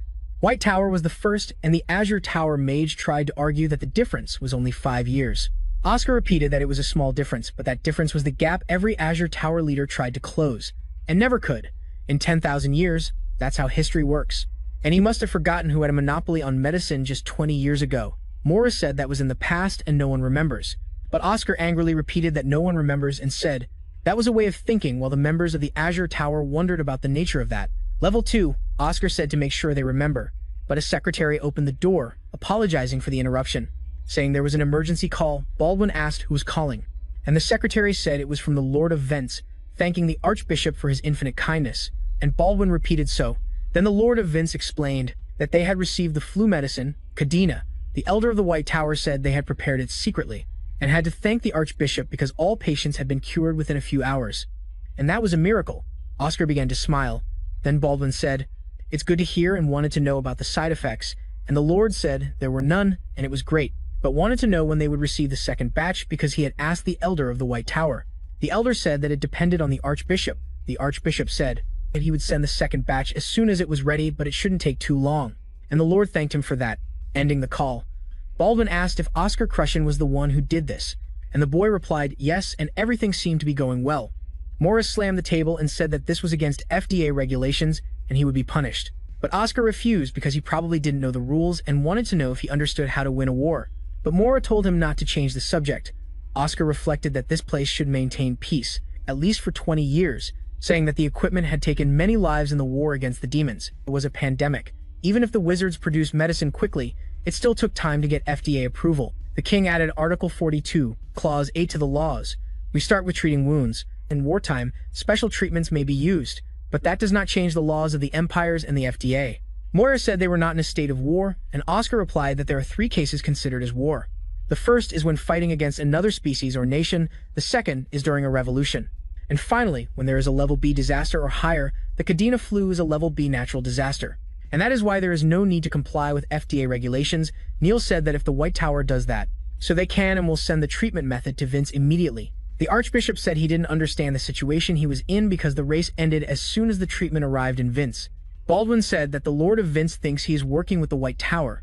White Tower was the first, and the Azure Tower mage tried to argue that the difference was only 5 years. Oscar repeated that it was a small difference, but that difference was the gap every Azure Tower leader tried to close, and never could. In 10,000 years, that's how history works. And he must have forgotten who had a monopoly on medicine just 20 years ago. Morris said that was in the past and no one remembers. But Oscar angrily repeated that no one remembers and said that was a way of thinking, while the members of the Azure Tower wondered about the nature of that. Level 2, Oscar said, to make sure they remember. But a secretary opened the door, apologizing for the interruption, saying there was an emergency call. Baldwin asked who was calling, and the secretary said it was from the Lord of Vents, thanking the Archbishop for his infinite kindness, and Baldwin repeated so. Then the Lord of Vents explained that they had received the flu medicine. Cadena, the elder of the White Tower, said they had prepared it secretly, and had to thank the Archbishop because all patients had been cured within a few hours. And that was a miracle. Oscar began to smile. Then Baldwin said, "It's good to hear," and wanted to know about the side effects, and the Lord said there were none, and it was great, but wanted to know when they would receive the second batch because he had asked the elder of the White Tower. The elder said that it depended on the Archbishop. The Archbishop said that he would send the second batch as soon as it was ready, but it shouldn't take too long, and the Lord thanked him for that, ending the call. Baldwin asked if Oscar Crushen was the one who did this, and the boy replied yes, and everything seemed to be going well. Morris slammed the table and said that this was against FDA regulations and he would be punished. But Oscar refused because he probably didn't know the rules and wanted to know if he understood how to win a war. But Mora told him not to change the subject. Oscar reflected that this place should maintain peace, at least for 20 years, saying that the equipment had taken many lives in the war against the demons. It was a pandemic. Even if the wizards produced medicine quickly, it still took time to get FDA approval. The king added Article 42, Clause 8 to the laws. We start with treating wounds. In wartime, special treatments may be used, but that does not change the laws of the empires and the FDA. Moira said they were not in a state of war, and Oscar replied that there are 3 cases considered as war. The first is when fighting against another species or nation, the second is during a revolution. And finally, when there is a level B disaster or higher, the Cadena flu is a level B natural disaster. And that is why there is no need to comply with FDA regulations. Neil said that if the White Tower does that, so they can and will send the treatment method to Vince immediately. The Archbishop said he didn't understand the situation he was in because the race ended as soon as the treatment arrived in Vince. Baldwin said that the Lord of Vince thinks he is working with the White Tower,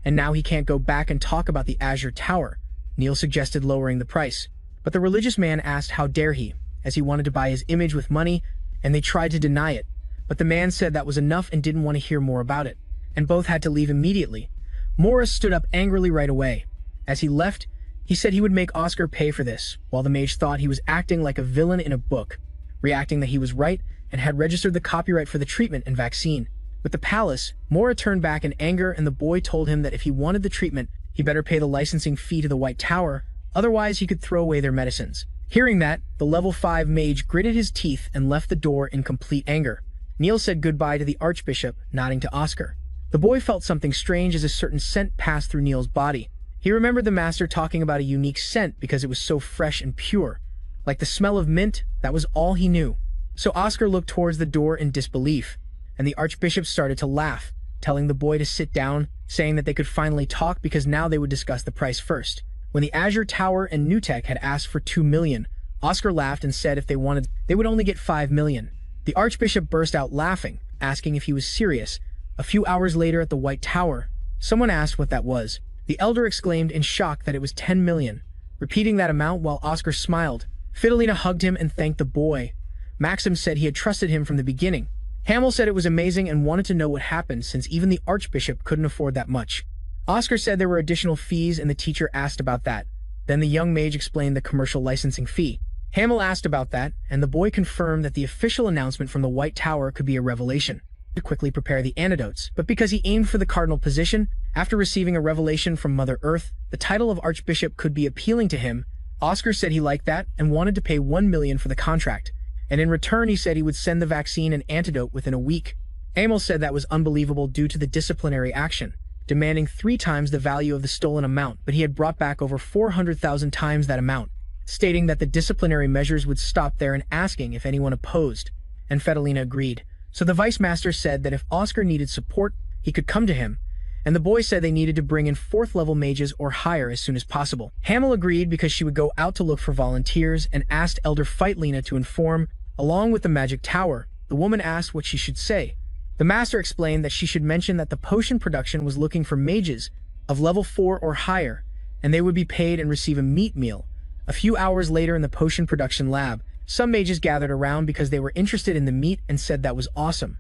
and now he can't go back and talk about the Azure Tower. Neil suggested lowering the price, but the religious man asked how dare he, as he wanted to buy his image with money, and they tried to deny it. But the man said that was enough and didn't want to hear more about it, and both had to leave immediately. Morris stood up angrily right away. As he left, he said he would make Oscar pay for this, while the mage thought he was acting like a villain in a book, reacting that he was right and had registered the copyright for the treatment and vaccine. With the palace, Mora turned back in anger, and the boy told him that if he wanted the treatment, he better pay the licensing fee to the White Tower, otherwise he could throw away their medicines. Hearing that, the level 5 mage gritted his teeth and left the door in complete anger. Neil said goodbye to the Archbishop, nodding to Oscar. The boy felt something strange as a certain scent passed through Neil's body. He remembered the master talking about a unique scent because it was so fresh and pure. Like the smell of mint, that was all he knew. So Oscar looked towards the door in disbelief, and the Archbishop started to laugh, telling the boy to sit down, saying that they could finally talk because now they would discuss the price first. When the Azure Tower and Newtek had asked for 2 million, Oscar laughed and said if they wanted, they would only get 5 million. The Archbishop burst out laughing, asking if he was serious. A few hours later at the White Tower, someone asked what that was. The elder exclaimed in shock that it was 10 million, repeating that amount while Oscar smiled. Fidelina hugged him and thanked the boy. Maxim said he had trusted him from the beginning. Hamill said it was amazing and wanted to know what happened since even the Archbishop couldn't afford that much. Oscar said there were additional fees and the teacher asked about that. Then the young mage explained the commercial licensing fee. Hamill asked about that, and the boy confirmed that the official announcement from the White Tower could be a revelation to quickly prepare the antidotes. But because he aimed for the cardinal position, after receiving a revelation from Mother Earth, the title of Archbishop could be appealing to him. Oscar said he liked that and wanted to pay $1 million for the contract, and in return he said he would send the vaccine and antidote within a week. Hamill said that was unbelievable due to the disciplinary action, demanding 3 times the value of the stolen amount, but he had brought back over 400,000 times that amount, stating that the disciplinary measures would stop there and asking if anyone opposed, and Fedalina agreed. So the Vice Master said that if Oscar needed support, he could come to him, and the boy said they needed to bring in 4th level mages or higher as soon as possible. Hamill agreed because she would go out to look for volunteers and asked Elder Fightlina to inform, along with the magic tower. The woman asked what she should say. The Master explained that she should mention that the potion production was looking for mages of level 4 or higher, and they would be paid and receive a meat meal. A few hours later in the potion production lab, some mages gathered around because they were interested in the meat and said that was awesome.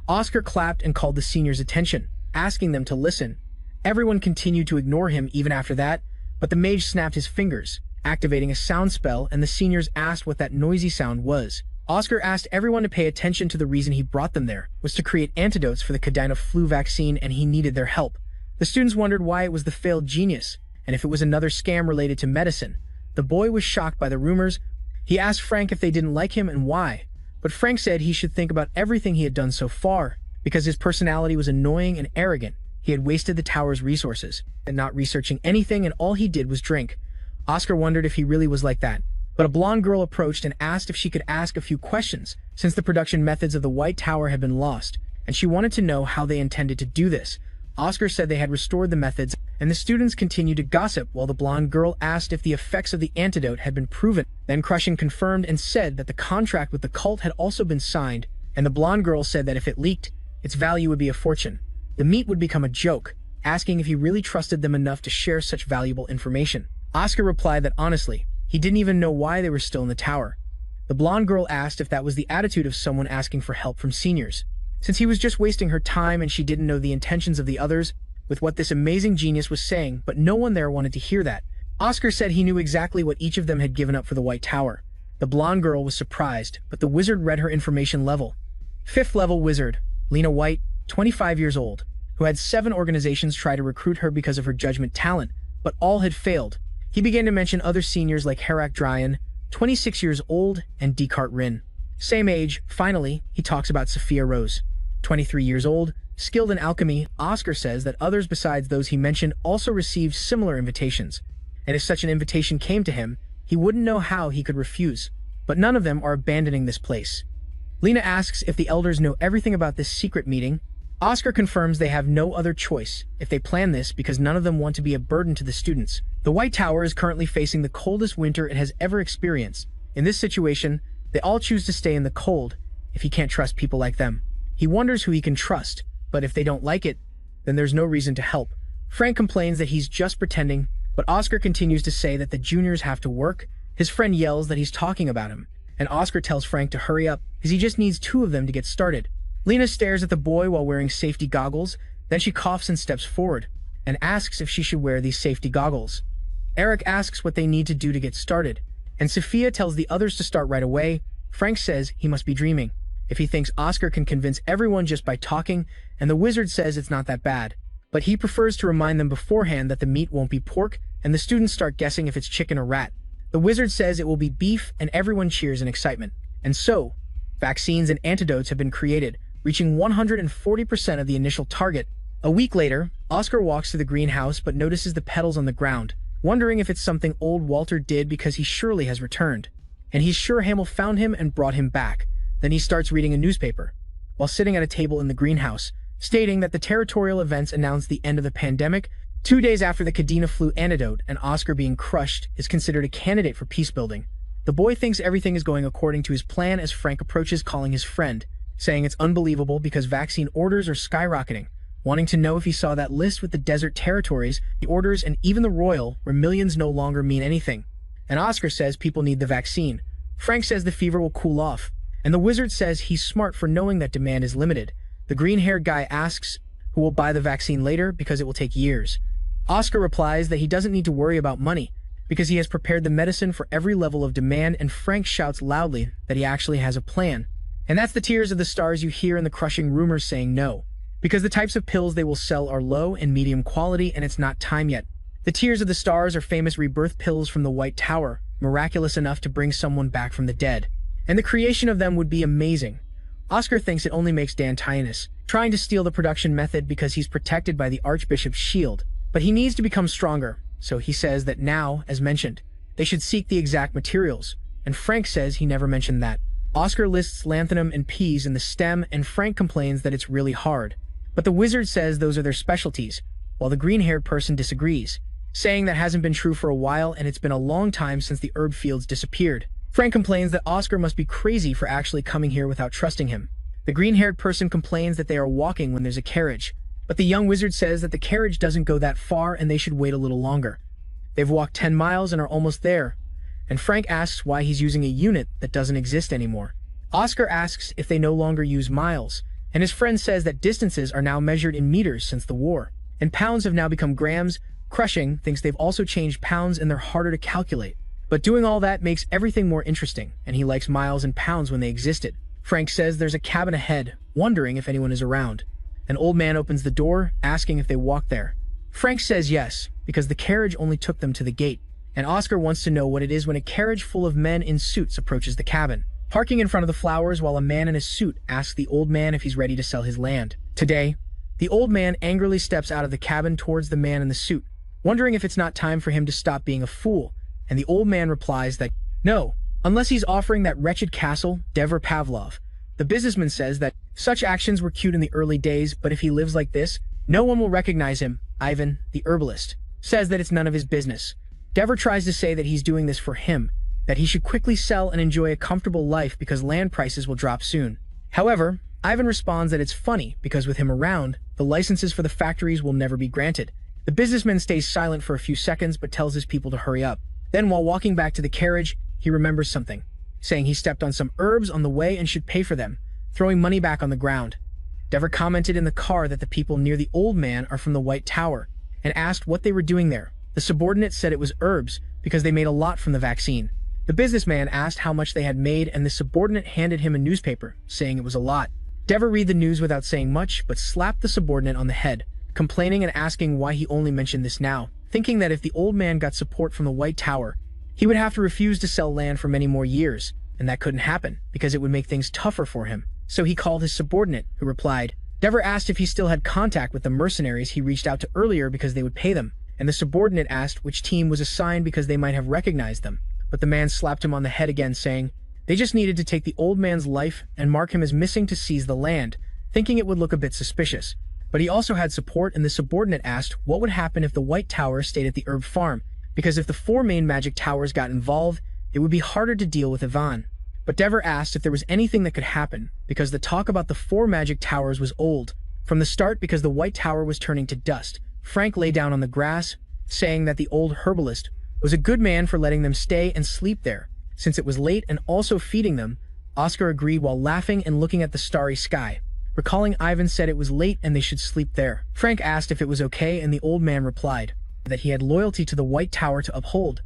Oscar clapped and called the seniors' attention, asking them to listen. Everyone continued to ignore him even after that, but the mage snapped his fingers, activating a sound spell, and the seniors asked what that noisy sound was. Oscar asked everyone to pay attention to the reason he brought them there was to create antidotes for the Cadina flu vaccine, and he needed their help. The students wondered why it was the failed genius, and if it was another scam related to medicine. The boy was shocked by the rumors. He asked Frank if they didn't like him and why, but Frank said he should think about everything he had done so far, because his personality was annoying and arrogant. He had wasted the tower's resources, and not researching anything, and all he did was drink. Oscar wondered if he really was like that, but a blonde girl approached and asked if she could ask a few questions, since the production methods of the White Tower had been lost, and she wanted to know how they intended to do this. Oscar said they had restored the methods, and the students continued to gossip while the blonde girl asked if the effects of the antidote had been proven. Then Crushing confirmed and said that the contract with the cult had also been signed, and the blonde girl said that if it leaked, its value would be a fortune. The meat would become a joke, asking if he really trusted them enough to share such valuable information. Oscar replied that honestly, he didn't even know why they were still in the tower. The blonde girl asked if that was the attitude of someone asking for help from seniors, since he was just wasting her time and she didn't know the intentions of the others with what this amazing genius was saying, but no one there wanted to hear that. Oscar said he knew exactly what each of them had given up for the White Tower. The blonde girl was surprised, but the wizard read her information level. 5th level wizard, Lena White, 25 years old, who had 7 organizations try to recruit her because of her judgment talent, but all had failed. He began to mention other seniors like Harak Dryan, 26 years old, and Descartes Rin, same age. Finally, he talks about Sophia Rose, 23 years old, skilled in alchemy. Oscar says that others besides those he mentioned also received similar invitations, and if such an invitation came to him, he wouldn't know how he could refuse. But none of them are abandoning this place. Lena asks if the elders know everything about this secret meeting. Oscar confirms they have no other choice if they plan this because none of them want to be a burden to the students. The White Tower is currently facing the coldest winter it has ever experienced. In this situation, they all choose to stay in the cold if he can't trust people like them. He wonders who he can trust, but if they don't like it, then there's no reason to help. Frank complains that he's just pretending, but Oscar continues to say that the juniors have to work. His friend yells that he's talking about him, and Oscar tells Frank to hurry up, as he just needs 2 of them to get started. Lena stares at the boy while wearing safety goggles, then she coughs and steps forward, and asks if she should wear these safety goggles. Eric asks what they need to do to get started, and Sophia tells the others to start right away. Frank says he must be dreaming if he thinks Oscar can convince everyone just by talking, and the wizard says it's not that bad, but he prefers to remind them beforehand that the meat won't be pork, and the students start guessing if it's chicken or rat. The wizard says it will be beef, and everyone cheers in excitement. And so, vaccines and antidotes have been created, reaching 140% of the initial target. A week later, Oscar walks to the greenhouse but notices the petals on the ground, wondering if it's something old Walter did because he surely has returned. And he's sure Hamill found him and brought him back. Then he starts reading a newspaper, while sitting at a table in the greenhouse, stating that the territorial events announced the end of the pandemic 2 days after the Cadina flu antidote, and Oscar being crushed is considered a candidate for peace building. The boy thinks everything is going according to his plan as Frank approaches calling his friend, saying it's unbelievable because vaccine orders are skyrocketing, wanting to know if he saw that list with the desert territories, the orders, and even the royal, where millions no longer mean anything. And Oscar says people need the vaccine. Frank says the fever will cool off, and the wizard says he's smart for knowing that demand is limited. The green-haired guy asks who will buy the vaccine later because it will take years. Oscar replies that he doesn't need to worry about money, because he has prepared the medicine for every level of demand, and Frank shouts loudly that he actually has a plan. And that's the tears of the stars you hear in the crushing rumors saying no. Because the types of pills they will sell are low and medium quality, and it's not time yet. The tears of the stars are famous rebirth pills from the White Tower, miraculous enough to bring someone back from the dead. And the creation of them would be amazing. Oscar thinks it only makes Dan Tynus, trying to steal the production method because he's protected by the Archbishop's shield. But he needs to become stronger, so he says that now, as mentioned, they should seek the exact materials, and Frank says he never mentioned that. Oscar lists lanthanum and peas in the stem, and Frank complains that it's really hard. But the wizard says those are their specialties, while the green-haired person disagrees, saying that hasn't been true for a while and it's been a long time since the herb fields disappeared. Frank complains that Oscar must be crazy for actually coming here without trusting him. The green-haired person complains that they are walking when there's a carriage, but the young wizard says that the carriage doesn't go that far and they should wait a little longer. They've walked 10 miles and are almost there, and Frank asks why he's using a unit that doesn't exist anymore. Oscar asks if they no longer use miles, and his friend says that distances are now measured in meters since the war, and pounds have now become grams. Crushing thinks they've also changed pounds and they're harder to calculate. But doing all that makes everything more interesting, and he likes miles and pounds when they existed. Frank says there's a cabin ahead, wondering if anyone is around. An old man opens the door, asking if they walk there. Frank says yes, because the carriage only took them to the gate, and Oscar wants to know what it is when a carriage full of men in suits approaches the cabin. Parking in front of the flowers while a man in a suit asks the old man if he's ready to sell his land. Today, the old man angrily steps out of the cabin towards the man in the suit, wondering if it's not time for him to stop being a fool, and the old man replies that no, unless he's offering that wretched castle, Dever Pavlov. The businessman says that such actions were cute in the early days, but if he lives like this, no one will recognize him. Ivan, the herbalist, says that it's none of his business. Dever tries to say that he's doing this for him, that he should quickly sell and enjoy a comfortable life because land prices will drop soon. However, Ivan responds that it's funny because with him around, the licenses for the factories will never be granted. The businessman stays silent for a few seconds but tells his people to hurry up. Then while walking back to the carriage, he remembers something, saying he stepped on some herbs on the way and should pay for them, throwing money back on the ground. Dever commented in the car that the people near the old man are from the White Tower, and asked what they were doing there. The subordinate said it was herbs because they made a lot from the vaccine. The businessman asked how much they had made, and the subordinate handed him a newspaper, saying it was a lot. Dever read the news without saying much, but slapped the subordinate on the head, complaining and asking why he only mentioned this now, thinking that if the old man got support from the White Tower, he would have to refuse to sell land for many more years, and that couldn't happen, because it would make things tougher for him. So he called his subordinate, who replied. Dever asked if he still had contact with the mercenaries he reached out to earlier because they would pay them, and the subordinate asked which team was assigned because they might have recognized them. But the man slapped him on the head again, saying they just needed to take the old man's life and mark him as missing to seize the land, thinking it would look a bit suspicious. But he also had support, and the subordinate asked what would happen if the White Tower stayed at the herb farm, because if the 4 main magic towers got involved, it would be harder to deal with Ivan. But Dever asked if there was anything that could happen, because the talk about the 4 magic towers was old. From the start, because the White Tower was turning to dust, Frank lay down on the grass, saying that the old herbalist was a good man for letting them stay and sleep there, since it was late, and also feeding them. Oscar agreed while laughing and looking at the starry sky, recalling Ivan said it was late and they should sleep there. Frank asked if it was okay, and the old man replied that he had loyalty to the White Tower to uphold.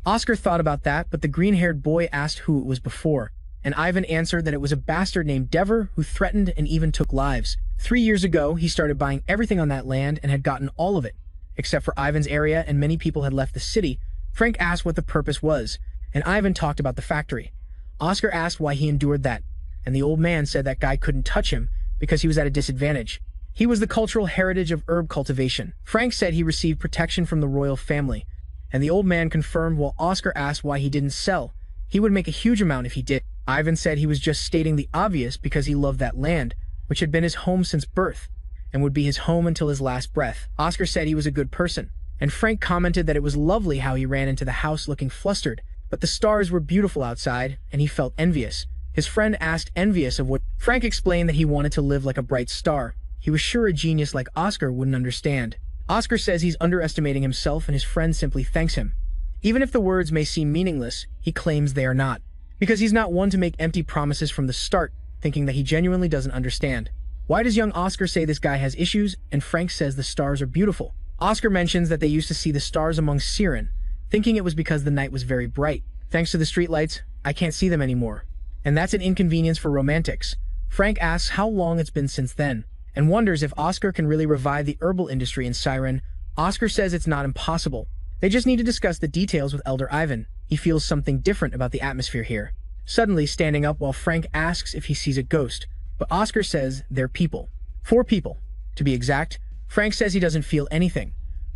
Oscar thought about that, but the green-haired boy asked who it was before, and Ivan answered that it was a bastard named Dever who threatened and even took lives. 3 years ago, he started buying everything on that land and had gotten all of it, except for Ivan's area, and many people had left the city. Frank asked what the purpose was, and Ivan talked about the factory. Oscar asked why he endured that, and the old man said that guy couldn't touch him because he was at a disadvantage. He was the cultural heritage of herb cultivation. Frank said he received protection from the royal family, and the old man confirmed while Oscar asked why he didn't sell. He would make a huge amount if he did. Ivan said he was just stating the obvious because he loved that land, which had been his home since birth, and would be his home until his last breath. Oscar said he was a good person, and Frank commented that it was lovely how he ran into the house looking flustered, but the stars were beautiful outside, and he felt envious. His friend asked envious of what. Frank explained that he wanted to live like a bright star. He was sure a genius like Oscar wouldn't understand. Oscar says he's underestimating himself, and his friend simply thanks him. Even if the words may seem meaningless, he claims they are not, because he's not one to make empty promises from the start, thinking that he genuinely doesn't understand. Why does young Oscar say this guy has issues, and Frank says the stars are beautiful? Oscar mentions that they used to see the stars among Siren, thinking it was because the night was very bright. Thanks to the streetlights, I can't see them anymore. And that's an inconvenience for romantics. Frank asks how long it's been since then, and wonders if Oscar can really revive the herbal industry in Siren. Oscar says it's not impossible. They just need to discuss the details with Elder Ivan. He feels something different about the atmosphere here. Suddenly standing up while Frank asks if he sees a ghost, but Oscar says they're people. 4 people. To be exact, Frank says he doesn't feel anything.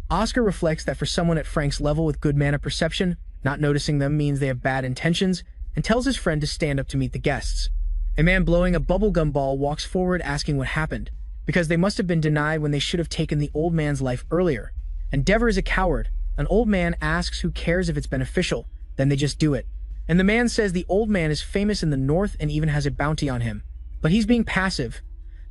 Oscar reflects that for someone at Frank's level with good mana perception, not noticing them means they have bad intentions, and tells his friend to stand up to meet the guests. A man blowing a bubblegum ball walks forward asking what happened, because they must have been denied when they should have taken the old man's life earlier. Endeavor is a coward. An old man asks who cares if it's beneficial, then they just do it. And the man says the old man is famous in the north and even has a bounty on him. But he's being passive.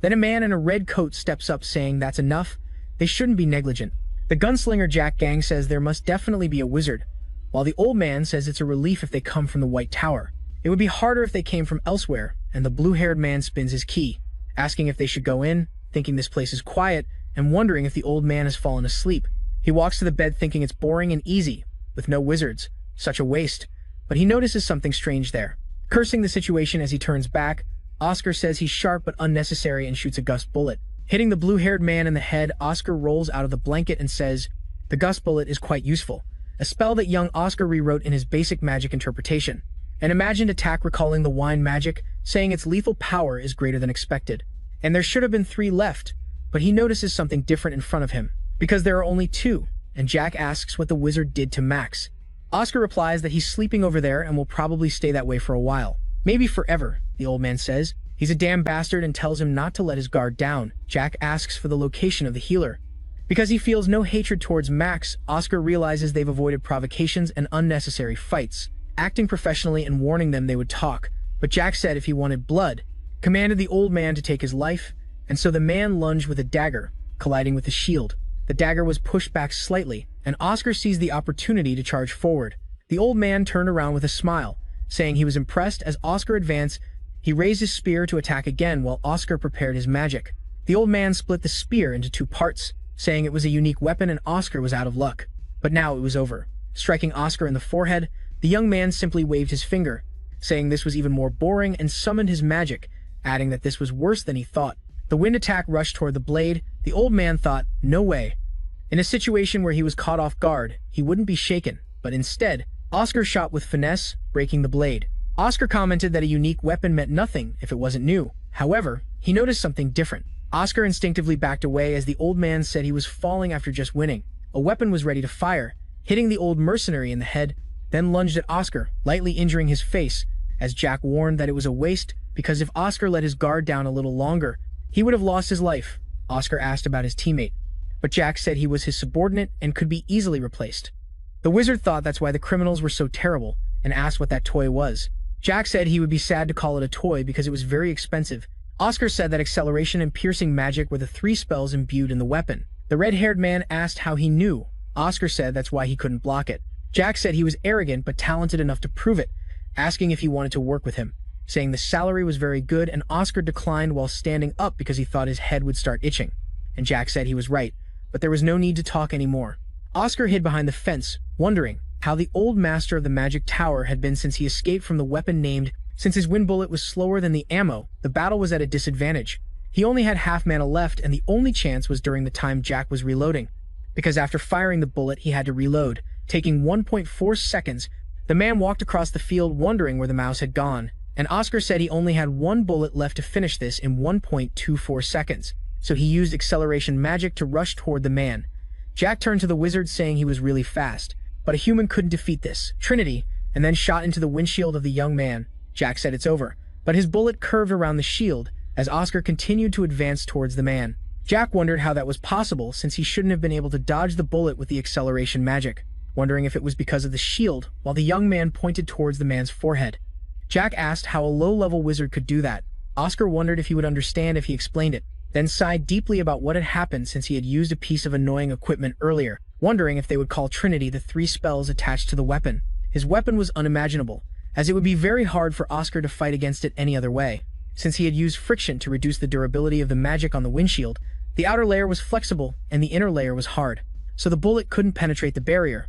Then a man in a red coat steps up saying that's enough, they shouldn't be negligent. The gunslinger Jack Gang says there must definitely be a wizard, while the old man says it's a relief if they come from the White Tower. It would be harder if they came from elsewhere, and the blue-haired man spins his key, asking if they should go in, thinking this place is quiet, and wondering if the old man has fallen asleep. He walks to the bed thinking it's boring and easy, with no wizards. Such a waste. But he notices something strange there. Cursing the situation as he turns back, Oscar says he's sharp but unnecessary and shoots a gust bullet. Hitting the blue-haired man in the head, Oscar rolls out of the blanket and says, the gust bullet is quite useful, a spell that young Oscar rewrote in his basic magic interpretation. An imagined attack recalling the wine magic, saying its lethal power is greater than expected. And there should have been 3 left, but he notices something different in front of him, because there are only 2, and Jack asks what the wizard did to Max. Oscar replies that he's sleeping over there and will probably stay that way for a while. Maybe forever, the old man says. He's a damn bastard and tells him not to let his guard down. Jack asks for the location of the healer. Because he feels no hatred towards Max, Oscar realizes they've avoided provocations and unnecessary fights, acting professionally and warning them they would talk. But Jack said if he wanted blood, commanded the old man to take his life, and so the man lunged with a dagger, colliding with the shield. The dagger was pushed back slightly, and Oscar sees the opportunity to charge forward. The old man turned around with a smile, saying he was impressed. As Oscar advanced, he raised his spear to attack again while Oscar prepared his magic. The old man split the spear into 2 parts, saying it was a unique weapon and Oscar was out of luck. But now it was over. Striking Oscar in the forehead, the young man simply waved his finger, saying this was even more boring, and summoned his magic, adding that this was worse than he thought. The wind attack rushed toward the blade. The old man thought, no way. In a situation where he was caught off guard, he wouldn't be shaken, but instead, Oscar shot with finesse, breaking the blade. Oscar commented that a unique weapon meant nothing if it wasn't new. However, he noticed something different. Oscar instinctively backed away as the old man said he was falling after just winning. A weapon was ready to fire, hitting the old mercenary in the head, then lunged at Oscar, lightly injuring his face, as Jack warned that it was a waste because if Oscar let his guard down a little longer, he would have lost his life. Oscar asked about his teammate, but Jack said he was his subordinate and could be easily replaced. The wizard thought that's why the criminals were so terrible and asked what that toy was. Jack said he would be sad to call it a toy because it was very expensive. Oscar said that acceleration and piercing magic were the 3 spells imbued in the weapon. The red-haired man asked how he knew. Oscar said that's why he couldn't block it. Jack said he was arrogant but talented enough to prove it, asking if he wanted to work with him, saying the salary was very good, and Oscar declined while standing up because he thought his head would start itching. And Jack said he was right, but there was no need to talk anymore. Oscar hid behind the fence, wondering how the old master of the magic tower had been since he escaped from the weapon named. Since his wind bullet was slower than the ammo, the battle was at a disadvantage. He only had half mana left, and the only chance was during the time Jack was reloading, because after firing the bullet he had to reload, taking 1.4 seconds. The man walked across the field wondering where the mouse had gone, and Oscar said he only had 1 bullet left to finish this in 1.24 seconds, so he used acceleration magic to rush toward the man. Jack turned to the wizard saying he was really fast, but a human couldn't defeat this Trinity, and then shot into the windshield of the young man. Jack said it's over, but his bullet curved around the shield as Oscar continued to advance towards the man. Jack wondered how that was possible since he shouldn't have been able to dodge the bullet with the acceleration magic, wondering if it was because of the shield, while the young man pointed towards the man's forehead. Jack asked how a low-level wizard could do that. Oscar wondered if he would understand if he explained it, then sighed deeply about what had happened since he had used a piece of annoying equipment earlier, wondering if they would call Trinity the 3 spells attached to the weapon. His weapon was unimaginable, as it would be very hard for Oscar to fight against it any other way. Since he had used friction to reduce the durability of the magic on the windshield, the outer layer was flexible and the inner layer was hard, so the bullet couldn't penetrate the barrier.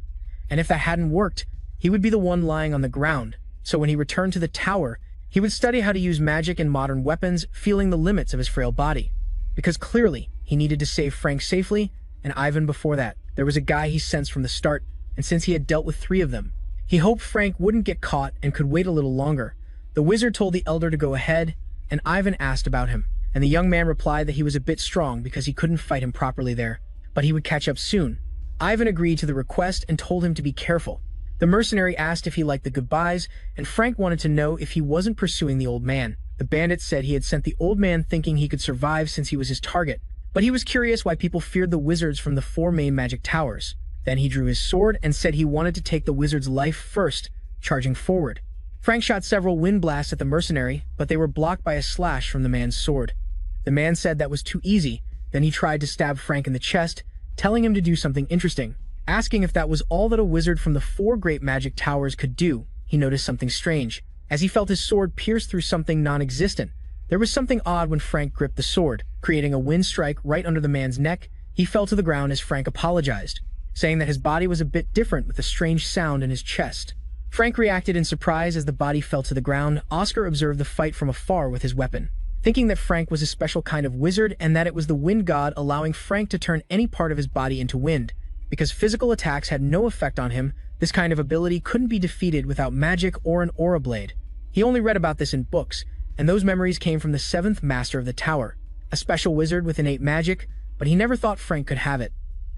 and if that hadn't worked, he would be the one lying on the ground. So when he returned to the tower, he would study how to use magic and modern weapons, feeling the limits of his frail body. Because clearly, he needed to save Frank safely, and Ivan before that. There was a guy he sensed from the start, and since he had dealt with 3 of them, he hoped Frank wouldn't get caught and could wait a little longer. The wizard told the elder to go ahead, and Ivan asked about him, and the young man replied that he was a bit strong because he couldn't fight him properly there, but he would catch up soon. Ivan agreed to the request and told him to be careful. The mercenary asked if he liked the goodbyes, and Frank wanted to know if he wasn't pursuing the old man. The bandit said he had sent the old man thinking he could survive since he was his target, but he was curious why people feared the wizards from the 4 main magic towers. Then he drew his sword and said he wanted to take the wizard's life first, charging forward. Frank shot several wind blasts at the mercenary, but they were blocked by a slash from the man's sword. The man said that was too easy. Then he tried to stab Frank in the chest, telling him to do something interesting. Asking if that was all that a wizard from the 4 great magic towers could do, he noticed something strange. As he felt his sword pierce through something non-existent, there was something odd when Frank gripped the sword, creating a wind strike right under the man's neck. He fell to the ground as Frank apologized, saying that his body was a bit different with a strange sound in his chest. Frank reacted in surprise as the body fell to the ground. Oscar observed the fight from afar with his weapon, thinking that Frank was a special kind of wizard and that it was the wind god allowing Frank to turn any part of his body into wind. Because physical attacks had no effect on him, this kind of ability couldn't be defeated without magic or an aura blade. He only read about this in books, and those memories came from the 7th master of the tower, a special wizard with innate magic, but he never thought Frank could have it.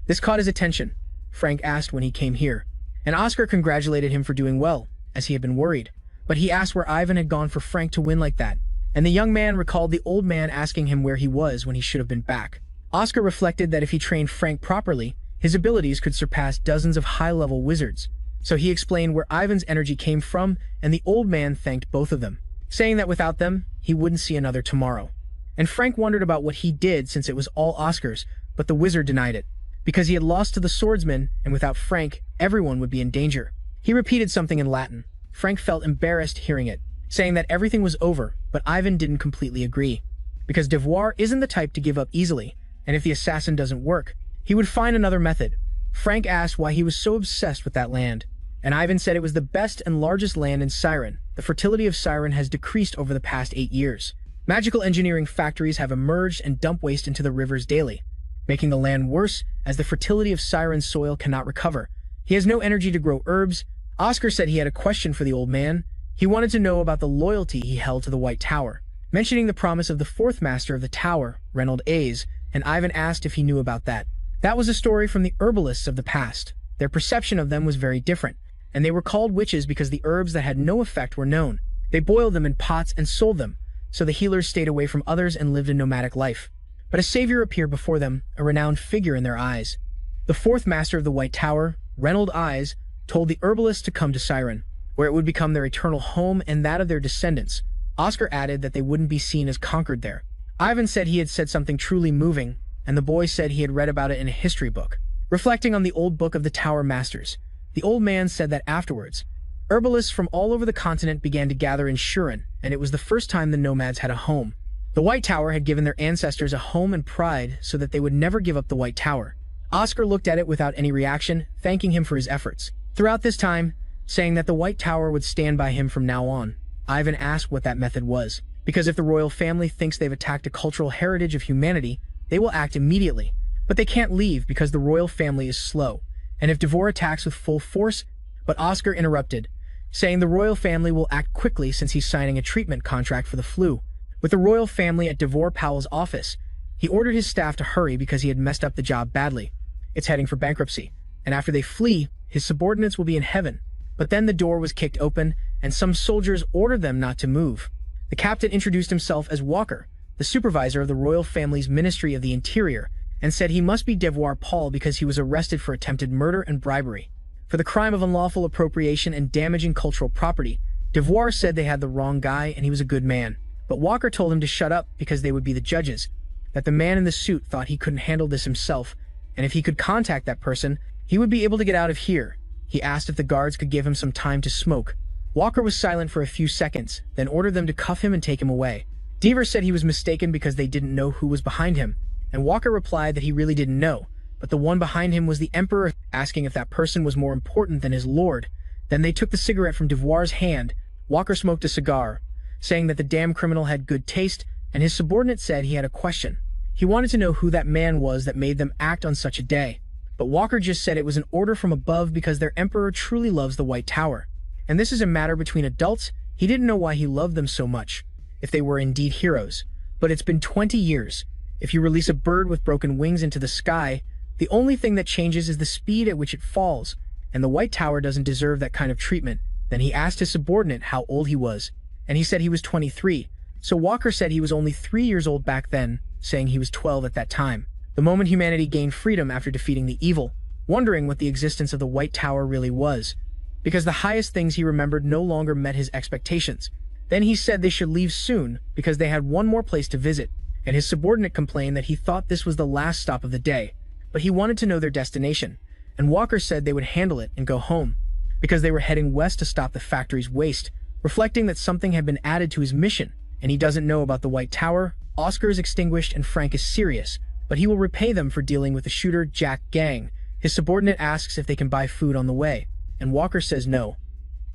This caught his attention. Frank asked when he came here, and Oscar congratulated him for doing well, as he had been worried. But he asked where Ivan had gone for Frank to win like that, and the young man recalled the old man asking him where he was when he should have been back. Oscar reflected that if he trained Frank properly, his abilities could surpass dozens of high-level wizards. So he explained where Ivan's energy came from, and the old man thanked both of them, saying that without them, he wouldn't see another tomorrow. And Frank wondered about what he did since it was all Oscar's, but the wizard denied it, because he had lost to the swordsman, and without Frank, everyone would be in danger. He repeated something in Latin. Frank felt embarrassed hearing it, saying that everything was over, but Ivan didn't completely agree. Because Devoir isn't the type to give up easily, and if the assassin doesn't work, he would find another method. Frank asked why he was so obsessed with that land, and Ivan said it was the best and largest land in Siren. The fertility of Siren has decreased over the past 8 years. Magical engineering factories have emerged and dump waste into the rivers daily, making the land worse as the fertility of Siren's soil cannot recover. He has no energy to grow herbs. Oscar said he had a question for the old man. He wanted to know about the loyalty he held to the White Tower, mentioning the promise of the 4th master of the tower, Reynold A's, and Ivan asked if he knew about that. That was a story from the herbalists of the past. Their perception of them was very different, and they were called witches because the herbs that had no effect were known. They boiled them in pots and sold them, so the healers stayed away from others and lived a nomadic life. But a savior appeared before them, a renowned figure in their eyes. The 4th master of the White Tower, Reynold Eyes, told the herbalists to come to Siren, where it would become their eternal home and that of their descendants. Oscar added that they wouldn't be seen as conquered there. Ivan said he had said something truly moving, and the boy said he had read about it in a history book. Reflecting on the old book of the Tower Masters, the old man said that afterwards, herbalists from all over the continent began to gather in Shuren, and it was the first time the nomads had a home. The White Tower had given their ancestors a home and pride so that they would never give up the White Tower. Oscar looked at it without any reaction, thanking him for his efforts. Throughout this time, saying that the White Tower would stand by him from now on, Ivan asked what that method was. Because if the royal family thinks they've attacked a cultural heritage of humanity, they will act immediately. But they can't leave because the royal family is slow, and if Devoir attacks with full force, but Oscar interrupted, saying the royal family will act quickly since he's signing a treatment contract for the flu. With the royal family at Devoir Powell's office, he ordered his staff to hurry because he had messed up the job badly. It's heading for bankruptcy, and after they flee, his subordinates will be in heaven. But then the door was kicked open, and some soldiers ordered them not to move. The captain introduced himself as Walker, the supervisor of the royal family's Ministry of the Interior, and said he must be Devoir Paul because he was arrested for attempted murder and bribery. For the crime of unlawful appropriation and damaging cultural property, Devoir said they had the wrong guy and he was a good man. But Walker told him to shut up because they would be the judges, that the man in the suit thought he couldn't handle this himself, and if he could contact that person, he would be able to get out of here. He asked if the guards could give him some time to smoke. Walker was silent for a few seconds, then ordered them to cuff him and take him away. Deaver said he was mistaken because they didn't know who was behind him, and Walker replied that he really didn't know, but the one behind him was the Emperor, asking if that person was more important than his lord. Then they took the cigarette from Devoir's hand. Walker smoked a cigar, saying that the damn criminal had good taste, and his subordinate said he had a question. He wanted to know who that man was that made them act on such a day. But Walker just said it was an order from above because their emperor truly loves the White Tower. And this is a matter between adults. He didn't know why he loved them so much, if they were indeed heroes. But it's been 20 years. If you release a bird with broken wings into the sky, the only thing that changes is the speed at which it falls, and the White Tower doesn't deserve that kind of treatment. Then he asked his subordinate how old he was, and he said he was 23. So Walker said he was only 3 years old back then, saying he was 12 at that time, the moment humanity gained freedom after defeating the evil, wondering what the existence of the White Tower really was, because the highest things he remembered no longer met his expectations. Then he said they should leave soon because they had one more place to visit, and his subordinate complained that he thought this was the last stop of the day, but he wanted to know their destination, and Walker said they would handle it and go home, because they were heading west to stop the factory's waste, reflecting that something had been added to his mission, and he doesn't know about the White Tower. Oscar is extinguished and Frank is serious, but he will repay them for dealing with the shooter Jack gang. His subordinate asks if they can buy food on the way, and Walker says no.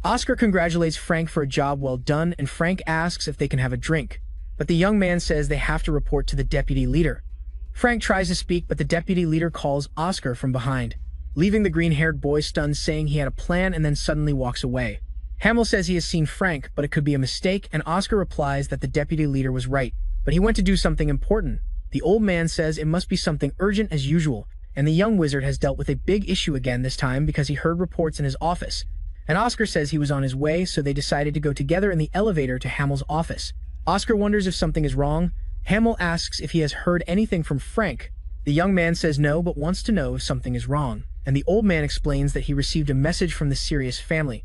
Oscar congratulates Frank for a job well done, and Frank asks if they can have a drink, but the young man says they have to report to the deputy leader. Frank tries to speak, but the deputy leader calls Oscar from behind, leaving the green-haired boy stunned, saying he had a plan, and then suddenly walks away. Hamill says he has seen Frank, but it could be a mistake, and Oscar replies that the deputy leader was right, but he went to do something important. The old man says it must be something urgent as usual, and the young wizard has dealt with a big issue again this time because he heard reports in his office. And Oscar says he was on his way, so they decided to go together in the elevator to Hamill's office. Oscar wonders if something is wrong. Hamill asks if he has heard anything from Frank. The young man says no, but wants to know if something is wrong, and the old man explains that he received a message from the Sirius family,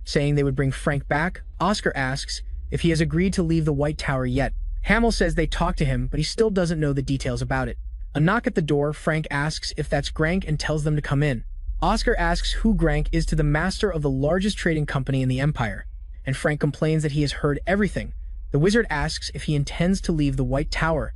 saying they would bring Frank back. Oscar asks if he has agreed to leave the White Tower yet. Hamill says they talked to him, but he still doesn't know the details about it. A knock at the door. Frank asks if that's Grank and tells them to come in. Oscar asks who Grank is to the master of the largest trading company in the Empire, and Frank complains that he has heard everything. The wizard asks if he intends to leave the White Tower,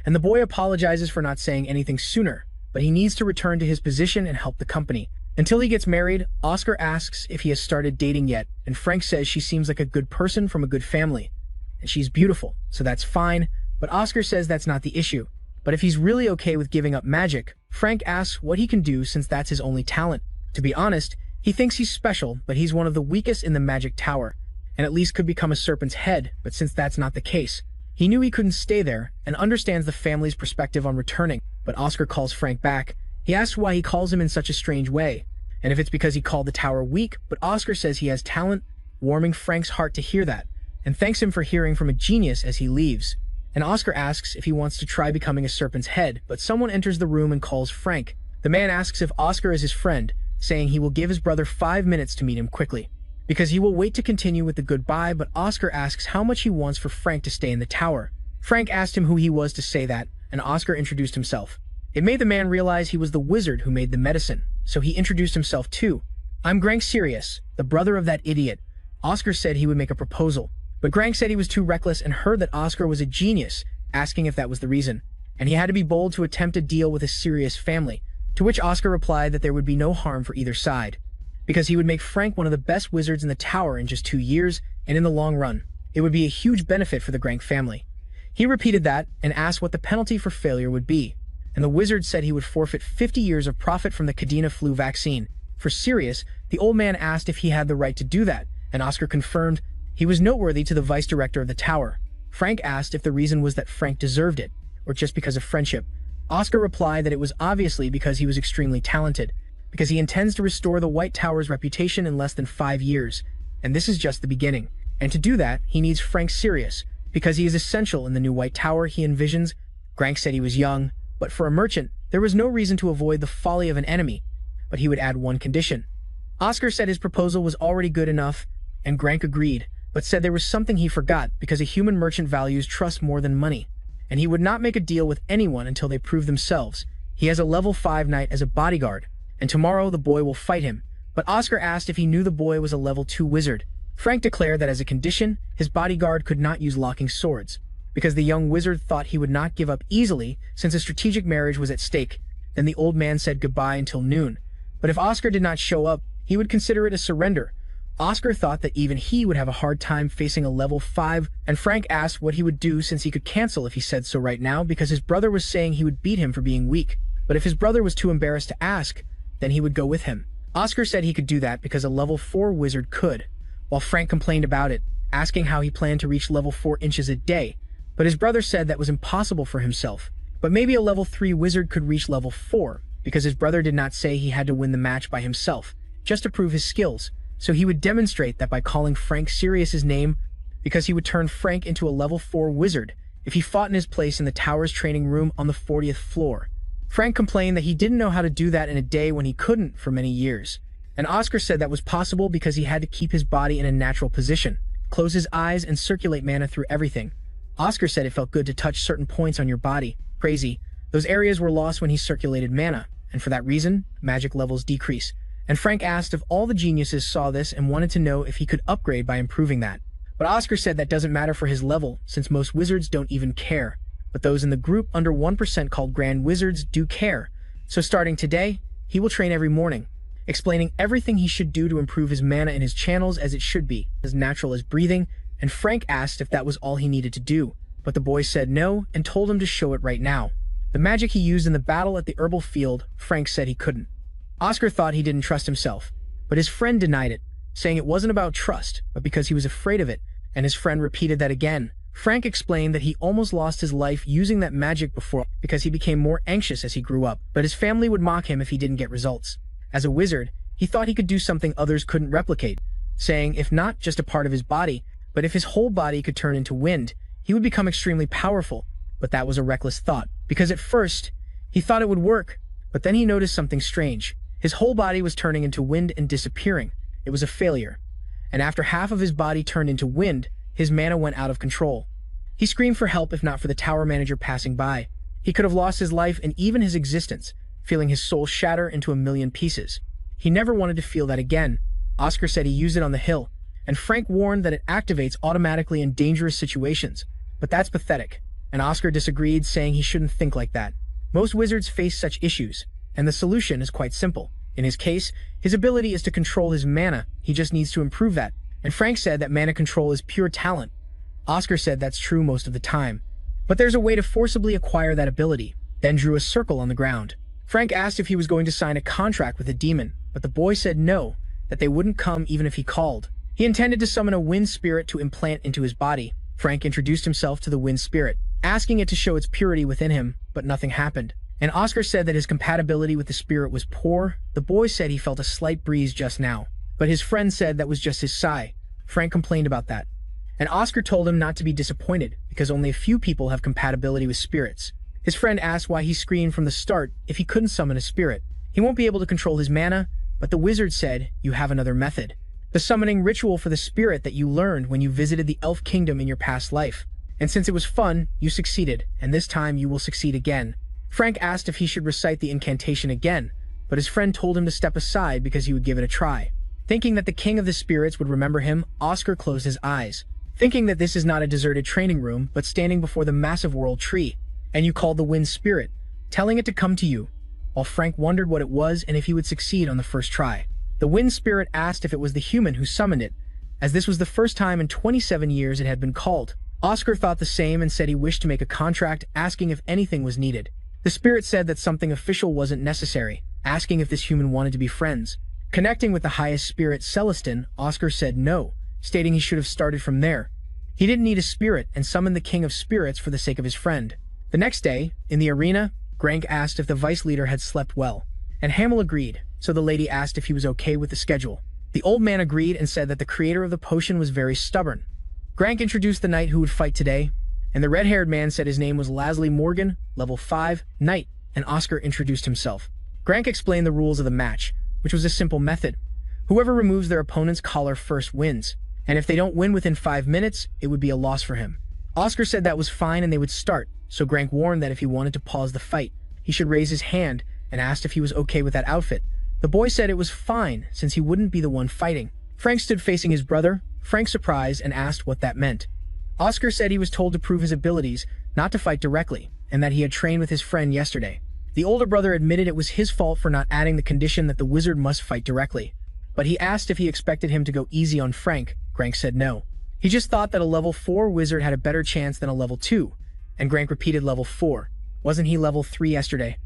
and the boy apologizes for not saying anything sooner, but he needs to return to his position and help the company. Until he gets married, Oscar asks if he has started dating yet, and Frank says she seems like a good person from a good family, and she's beautiful, so that's fine, but Oscar says that's not the issue. But if he's really okay with giving up magic, Frank asks what he can do since that's his only talent. To be honest, he thinks he's special, but he's one of the weakest in the magic tower, and at least could become a serpent's head, but since that's not the case, he knew he couldn't stay there, and understands the family's perspective on returning. But Oscar calls Frank back. He asks why he calls him in such a strange way, and if it's because he called the tower weak, but Oscar says he has talent, warming Frank's heart to hear that, and thanks him for hearing from a genius as he leaves. And Oscar asks if he wants to try becoming a serpent's head, but someone enters the room and calls Frank. The man asks if Oscar is his friend, saying he will give his brother 5 minutes to meet him quickly, because he will wait to continue with the goodbye, but Oscar asks how much he wants for Frank to stay in the tower. Frank asked him who he was to say that, and Oscar introduced himself. It made the man realize he was the wizard who made the medicine, so he introduced himself too. I'm Grank Sirius, the brother of that idiot. Oscar said he would make a proposal, but Grank said he was too reckless and heard that Oscar was a genius, asking if that was the reason, and he had to be bold to attempt a deal with a Sirius family, to which Oscar replied that there would be no harm for either side, because he would make Frank one of the best wizards in the tower in just 2 years, and in the long run, it would be a huge benefit for the Grank family. He repeated that and asked what the penalty for failure would be, and the wizard said he would forfeit 50 years of profit from the Cadena flu vaccine. For Sirius, the old man asked if he had the right to do that, and Oscar confirmed he was noteworthy to the vice director of the tower. Frank asked if the reason was that Frank deserved it, or just because of friendship. Oscar replied that it was obviously because he was extremely talented, because he intends to restore the White Tower's reputation in less than 5 years, and this is just the beginning. And to do that, he needs Frank Sirius, because he is essential in the new White Tower he envisions. Grank said he was young, but for a merchant, there was no reason to avoid the folly of an enemy, but he would add one condition. Oscar said his proposal was already good enough, and Grank agreed, but said there was something he forgot, because a human merchant values trust more than money, and he would not make a deal with anyone until they prove themselves. He has a level 5 knight as a bodyguard, and tomorrow the boy will fight him, but Oscar asked if he knew the boy was a level 2 wizard. Frank declared that as a condition, his bodyguard could not use locking swords, because the young wizard thought he would not give up easily since a strategic marriage was at stake. Then the old man said goodbye until noon. But if Oscar did not show up, he would consider it a surrender. Oscar thought that even he would have a hard time facing a level 5, and Frank asked what he would do since he could cancel if he said so right now because his brother was saying he would beat him for being weak. But if his brother was too embarrassed to ask, then he would go with him. Oscar said he could do that because a level 4 wizard could, while Frank complained about it, asking how he planned to reach level 4 inches a day. But his brother said that was impossible for himself. But maybe a level 3 wizard could reach level 4, because his brother did not say he had to win the match by himself, just to prove his skills. So he would demonstrate that by calling Frank Sirius's name, because he would turn Frank into a level 4 wizard if he fought in his place in the tower's training room on the 40th floor. Frank complained that he didn't know how to do that in a day when he couldn't for many years. And Oscar said that was possible because he had to keep his body in a natural position, close his eyes and circulate mana through everything. Oscar said it felt good to touch certain points on your body. Crazy. Those areas were lost when he circulated mana, and for that reason, magic levels decrease. And Frank asked if all the geniuses saw this and wanted to know if he could upgrade by improving that. But Oscar said that doesn't matter for his level, since most wizards don't even care. But those in the group under 1% called Grand Wizards do care. So starting today, he will train every morning, explaining everything he should do to improve his mana in his channels as it should be, as natural as breathing, and Frank asked if that was all he needed to do. But the boy said no and told him to show it right now. The magic he used in the battle at the herbal field, Frank said he couldn't. Oscar thought he didn't trust himself, but his friend denied it, saying it wasn't about trust, but because he was afraid of it, and his friend repeated that again. Frank explained that he almost lost his life using that magic before because he became more anxious as he grew up, but his family would mock him if he didn't get results. As a wizard, he thought he could do something others couldn't replicate, saying if not just a part of his body, but if his whole body could turn into wind, he would become extremely powerful. But that was a reckless thought, because at first, he thought it would work, but then he noticed something strange. His whole body was turning into wind and disappearing. It was a failure. And after half of his body turned into wind, his mana went out of control. He screamed for help if not for the tower manager passing by. He could have lost his life and even his existence, feeling his soul shatter into a million pieces. He never wanted to feel that again. Oscar said he used it on the hill, and Frank warned that it activates automatically in dangerous situations. But that's pathetic, and Oscar disagreed, saying he shouldn't think like that. Most wizards face such issues, and the solution is quite simple. In his case, his ability is to control his mana. He just needs to improve that. And Frank said that mana control is pure talent. Oscar said that's true most of the time. But there's a way to forcibly acquire that ability, then drew a circle on the ground. Frank asked if he was going to sign a contract with a demon, but the boy said no, that they wouldn't come even if he called. He intended to summon a wind spirit to implant into his body. Frank introduced himself to the wind spirit, asking it to show its purity within him, but nothing happened. And Oscar said that his compatibility with the spirit was poor. The boy said he felt a slight breeze just now, but his friend said that was just his sigh. Frank complained about that. And Oscar told him not to be disappointed, because only a few people have compatibility with spirits. His friend asked why he screamed from the start if he couldn't summon a spirit. He won't be able to control his mana, but the wizard said, you have another method. The summoning ritual for the spirit that you learned when you visited the elf kingdom in your past life. And since it was fun, you succeeded, and this time you will succeed again. Frank asked if he should recite the incantation again, but his friend told him to step aside because he would give it a try. Thinking that the king of the spirits would remember him, Oscar closed his eyes, thinking that this is not a deserted training room, but standing before the massive world tree. And you called the wind spirit, telling it to come to you, while Frank wondered what it was and if he would succeed on the first try. The wind spirit asked if it was the human who summoned it, as this was the first time in 27 years it had been called. Oscar thought the same and said he wished to make a contract, asking if anything was needed. The spirit said that something official wasn't necessary, asking if this human wanted to be friends. Connecting with the highest spirit, Celestin, Oscar said no, stating he should have started from there. He didn't need a spirit and summoned the king of spirits for the sake of his friend. The next day, in the arena, Grank asked if the vice leader had slept well, and Hamel agreed, so the lady asked if he was okay with the schedule. The old man agreed and said that the creator of the potion was very stubborn. Grank introduced the knight who would fight today, and the red-haired man said his name was Lasley Morgan, level 5, knight, and Oscar introduced himself. Grank explained the rules of the match, which was a simple method. Whoever removes their opponent's collar first wins, and if they don't win within 5 minutes, it would be a loss for him. Oscar said that was fine and they would start, so Grank warned that if he wanted to pause the fight, he should raise his hand and asked if he was okay with that outfit. The boy said it was fine, since he wouldn't be the one fighting. Frank stood facing his brother. Frank surprised and asked what that meant. Oscar said he was told to prove his abilities, not to fight directly, and that he had trained with his friend yesterday. The older brother admitted it was his fault for not adding the condition that the wizard must fight directly. But he asked if he expected him to go easy on Frank. Grank said no. He just thought that a level 4 wizard had a better chance than a level 2, and Grank repeated level 4. Wasn't he level 3 yesterday?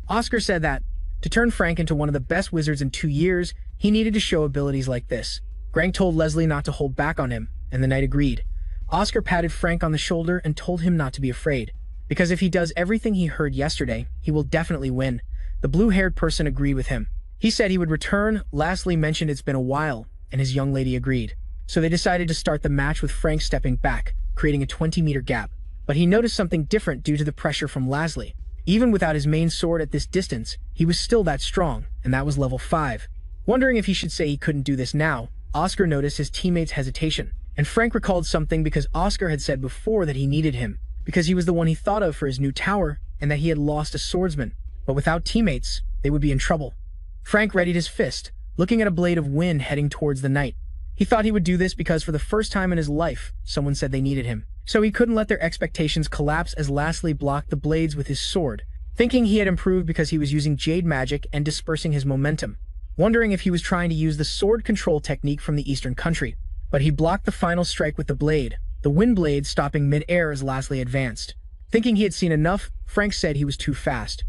Oscar said that, to turn Frank into one of the best wizards in 2 years, he needed to show abilities like this. Grank told Leslie not to hold back on him, and the knight agreed. Oscar patted Frank on the shoulder and told him not to be afraid, because if he does everything he heard yesterday, he will definitely win. The blue-haired person agreed with him. He said he would return. Leslie mentioned it's been a while, and his young lady agreed. So they decided to start the match with Frank stepping back, creating a 20-meter gap. But he noticed something different due to the pressure from Leslie. Even without his main sword at this distance, he was still that strong, and that was level 5. Wondering if he should say he couldn't do this now, Oscar noticed his teammate's hesitation. And Frank recalled something because Oscar had said before that he needed him, because he was the one he thought of for his new tower, and that he had lost a swordsman. But without teammates, they would be in trouble. Frank readied his fist, looking at a blade of wind heading towards the knight. He thought he would do this because for the first time in his life, someone said they needed him. So he couldn't let their expectations collapse as Leslie blocked the blades with his sword, thinking he had improved because he was using jade magic and dispersing his momentum, wondering if he was trying to use the sword control technique from the eastern country. But he blocked the final strike with the blade, the wind blade stopping mid-air as Leslie advanced. Thinking he had seen enough, Frank said he was too fast.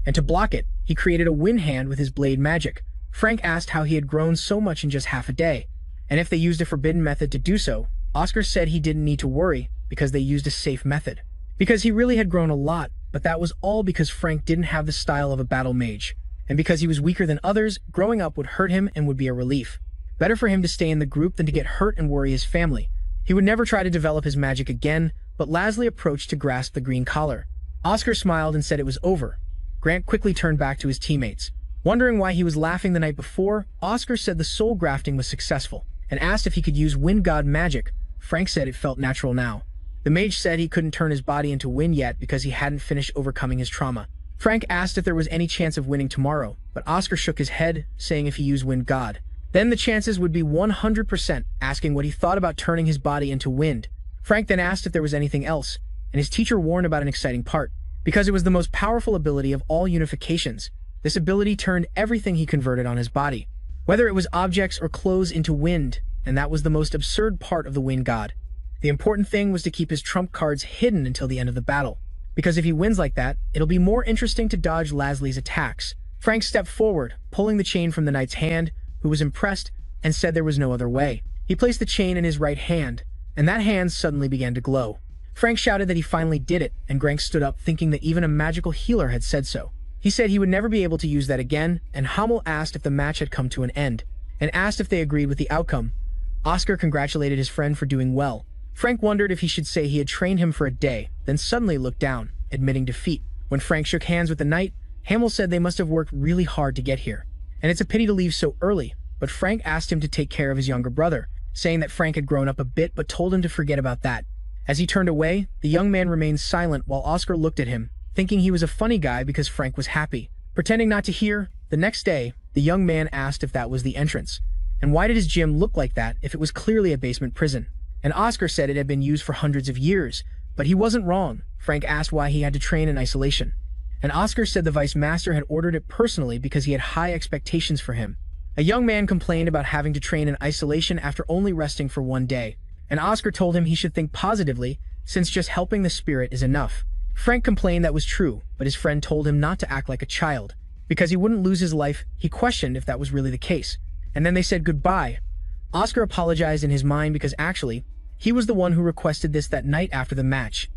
And to block it, he created a wind hand with his blade magic. Frank asked how he had grown so much in just half a day, and if they used a forbidden method to do so. Oscar said he didn't need to worry because they used a safe method. Because he really had grown a lot, but that was all because Frank didn't have the style of a battle mage. And because he was weaker than others, growing up would hurt him and would be a relief. Better for him to stay in the group than to get hurt and worry his family. He would never try to develop his magic again, but Leslie approached to grasp the green collar. Oscar smiled and said it was over. Grant quickly turned back to his teammates. Wondering why he was laughing the night before, Oscar said the soul grafting was successful, and asked if he could use wind god magic. Frank said it felt natural now. The mage said he couldn't turn his body into wind yet because he hadn't finished overcoming his trauma. Frank asked if there was any chance of winning tomorrow, but Oscar shook his head, saying if he used wind god, then the chances would be 100%, asking what he thought about turning his body into wind. Frank then asked if there was anything else, and his teacher warned about an exciting part. Because it was the most powerful ability of all unifications, this ability turned everything he converted on his body, whether it was objects or clothes, into wind, and that was the most absurd part of the wind god. The important thing was to keep his trump cards hidden until the end of the battle, because if he wins like that, it'll be more interesting to dodge Leslie's attacks. Frank stepped forward, pulling the chain from the knight's hand, who was impressed and said there was no other way. He placed the chain in his right hand, and that hand suddenly began to glow. Frank shouted that he finally did it, and Grank stood up thinking that even a magical healer had said so. He said he would never be able to use that again, and Hummel asked if the match had come to an end, and asked if they agreed with the outcome. Oscar congratulated his friend for doing well. Frank wondered if he should say he had trained him for a day, then suddenly looked down, admitting defeat. When Frank shook hands with the knight, Hamill said they must have worked really hard to get here, and it's a pity to leave so early, but Frank asked him to take care of his younger brother, saying that Frank had grown up a bit but told him to forget about that. As he turned away, the young man remained silent while Oscar looked at him, thinking he was a funny guy because Frank was happy. Pretending not to hear, the next day, the young man asked if that was the entrance, and why did his gym look like that if it was clearly a basement prison? And Oscar said it had been used for hundreds of years, but he wasn't wrong. Frank asked why he had to train in isolation, and Oscar said the vice master had ordered it personally because he had high expectations for him. A young man complained about having to train in isolation after only resting for 1 day, and Oscar told him he should think positively since just helping the spirit is enough. Frank complained that was true, but his friend told him not to act like a child, because he wouldn't lose his life. He questioned if that was really the case, and then they said goodbye. Oscar apologized in his mind because actually, he was the one who requested this that night after the match.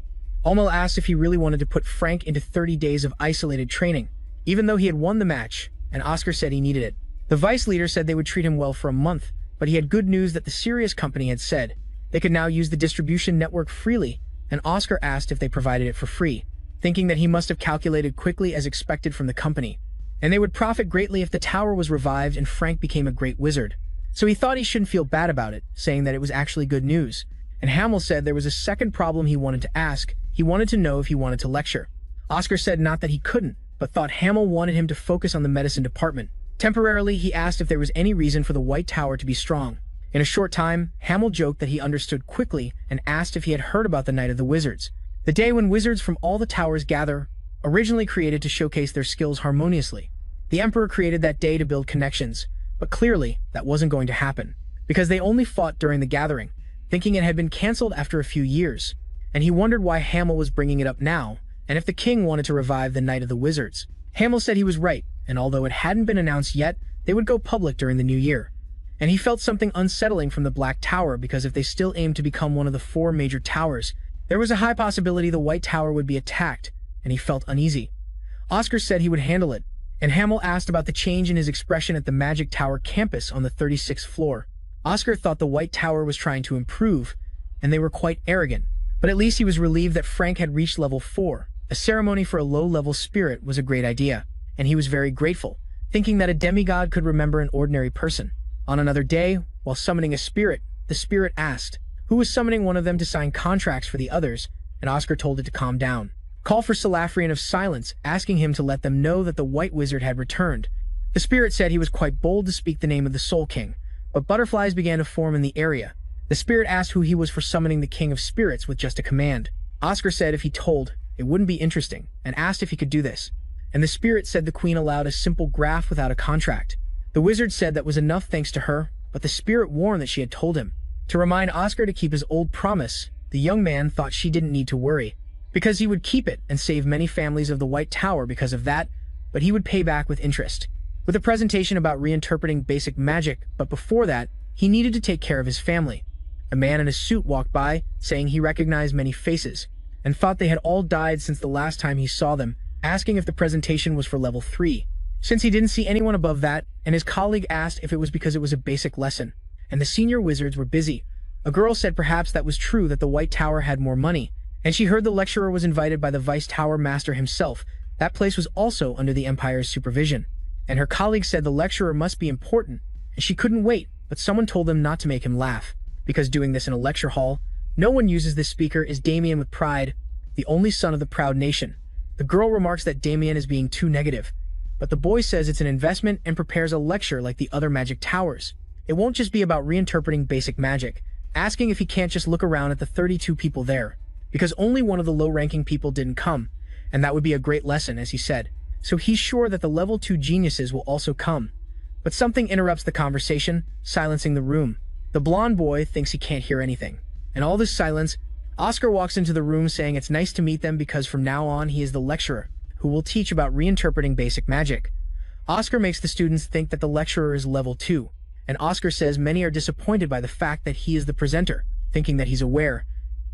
Almel asked if he really wanted to put Frank into 30 days of isolated training, even though he had won the match, and Oscar said he needed it. The vice leader said they would treat him well for a month, but he had good news that the Sirius company had said they could now use the distribution network freely, and Oscar asked if they provided it for free, thinking that he must have calculated quickly as expected from the company, and they would profit greatly if the tower was revived and Frank became a great wizard. So he thought he shouldn't feel bad about it, saying that it was actually good news. And Hamill said there was a second problem he wanted to ask. He wanted to know if he wanted to lecture. Oscar said not that he couldn't, but thought Hamill wanted him to focus on the medicine department. Temporarily, he asked if there was any reason for the White Tower to be strong. In a short time, Hamill joked that he understood quickly and asked if he had heard about the Night of the Wizards, the day when wizards from all the towers gather. originally created to showcase their skills harmoniously. The Emperor created that day to build connections, but clearly that wasn't going to happen, because they only fought during the gathering, thinking it had been cancelled after a few years, and he wondered why Hamel was bringing it up now, and if the king wanted to revive the Night of the Wizards. Hamel said he was right, and although it hadn't been announced yet, they would go public during the new year. And he felt something unsettling from the Black Tower, because if they still aimed to become one of the 4 major towers, there was a high possibility the White Tower would be attacked, and he felt uneasy. Oscar said he would handle it, and Hamel asked about the change in his expression at the Magic Tower campus on the 36th floor. Oscar thought the White Tower was trying to improve, and they were quite arrogant, but at least he was relieved that Frank had reached level 4. A ceremony for a low-level spirit was a great idea, and he was very grateful, thinking that a demigod could remember an ordinary person. On another day, while summoning a spirit, the spirit asked who was summoning one of them to sign contracts for the others, and Oscar told it to calm down. Call for Salafrian of Silence, asking him to let them know that the White Wizard had returned. The spirit said he was quite bold to speak the name of the Soul King, but butterflies began to form in the area. The spirit asked who he was for summoning the King of Spirits with just a command. Oscar said if he told, it wouldn't be interesting, and asked if he could do this. And the spirit said the queen allowed a simple graph without a contract. The wizard said that was enough thanks to her, but the spirit warned that she had told him. To remind Oscar to keep his old promise, the young man thought she didn't need to worry, because he would keep it and save many families of the White Tower because of that, but he would pay back with interest. With a presentation about reinterpreting basic magic, but before that, he needed to take care of his family. A man in a suit walked by, saying he recognized many faces, and thought they had all died since the last time he saw them, asking if the presentation was for level 3. Since he didn't see anyone above that, and his colleague asked if it was because it was a basic lesson, and the senior wizards were busy. A girl said perhaps that was true, that the White Tower had more money, and she heard the lecturer was invited by the Vice Tower Master himself. That place was also under the Empire's supervision. And her colleague said the lecturer must be important, and she couldn't wait, but someone told them not to make him laugh, because doing this in a lecture hall, no one uses this speaker is Damien with pride, the only son of the proud nation. The girl remarks that Damien is being too negative, but the boy says it's an investment and prepares a lecture like the other magic towers. It won't just be about reinterpreting basic magic, asking if he can't just look around at the 32 people there, because only one of the low-ranking people didn't come, and that would be a great lesson, as he said. So he's sure that the level 2 geniuses will also come. But something interrupts the conversation, silencing the room. The blonde boy thinks he can't hear anything. In all this silence, Oscar walks into the room saying it's nice to meet them because from now on he is the lecturer, who will teach about reinterpreting basic magic. Oscar makes the students think that the lecturer is level 2, and Oscar says many are disappointed by the fact that he is the presenter, thinking that he's aware.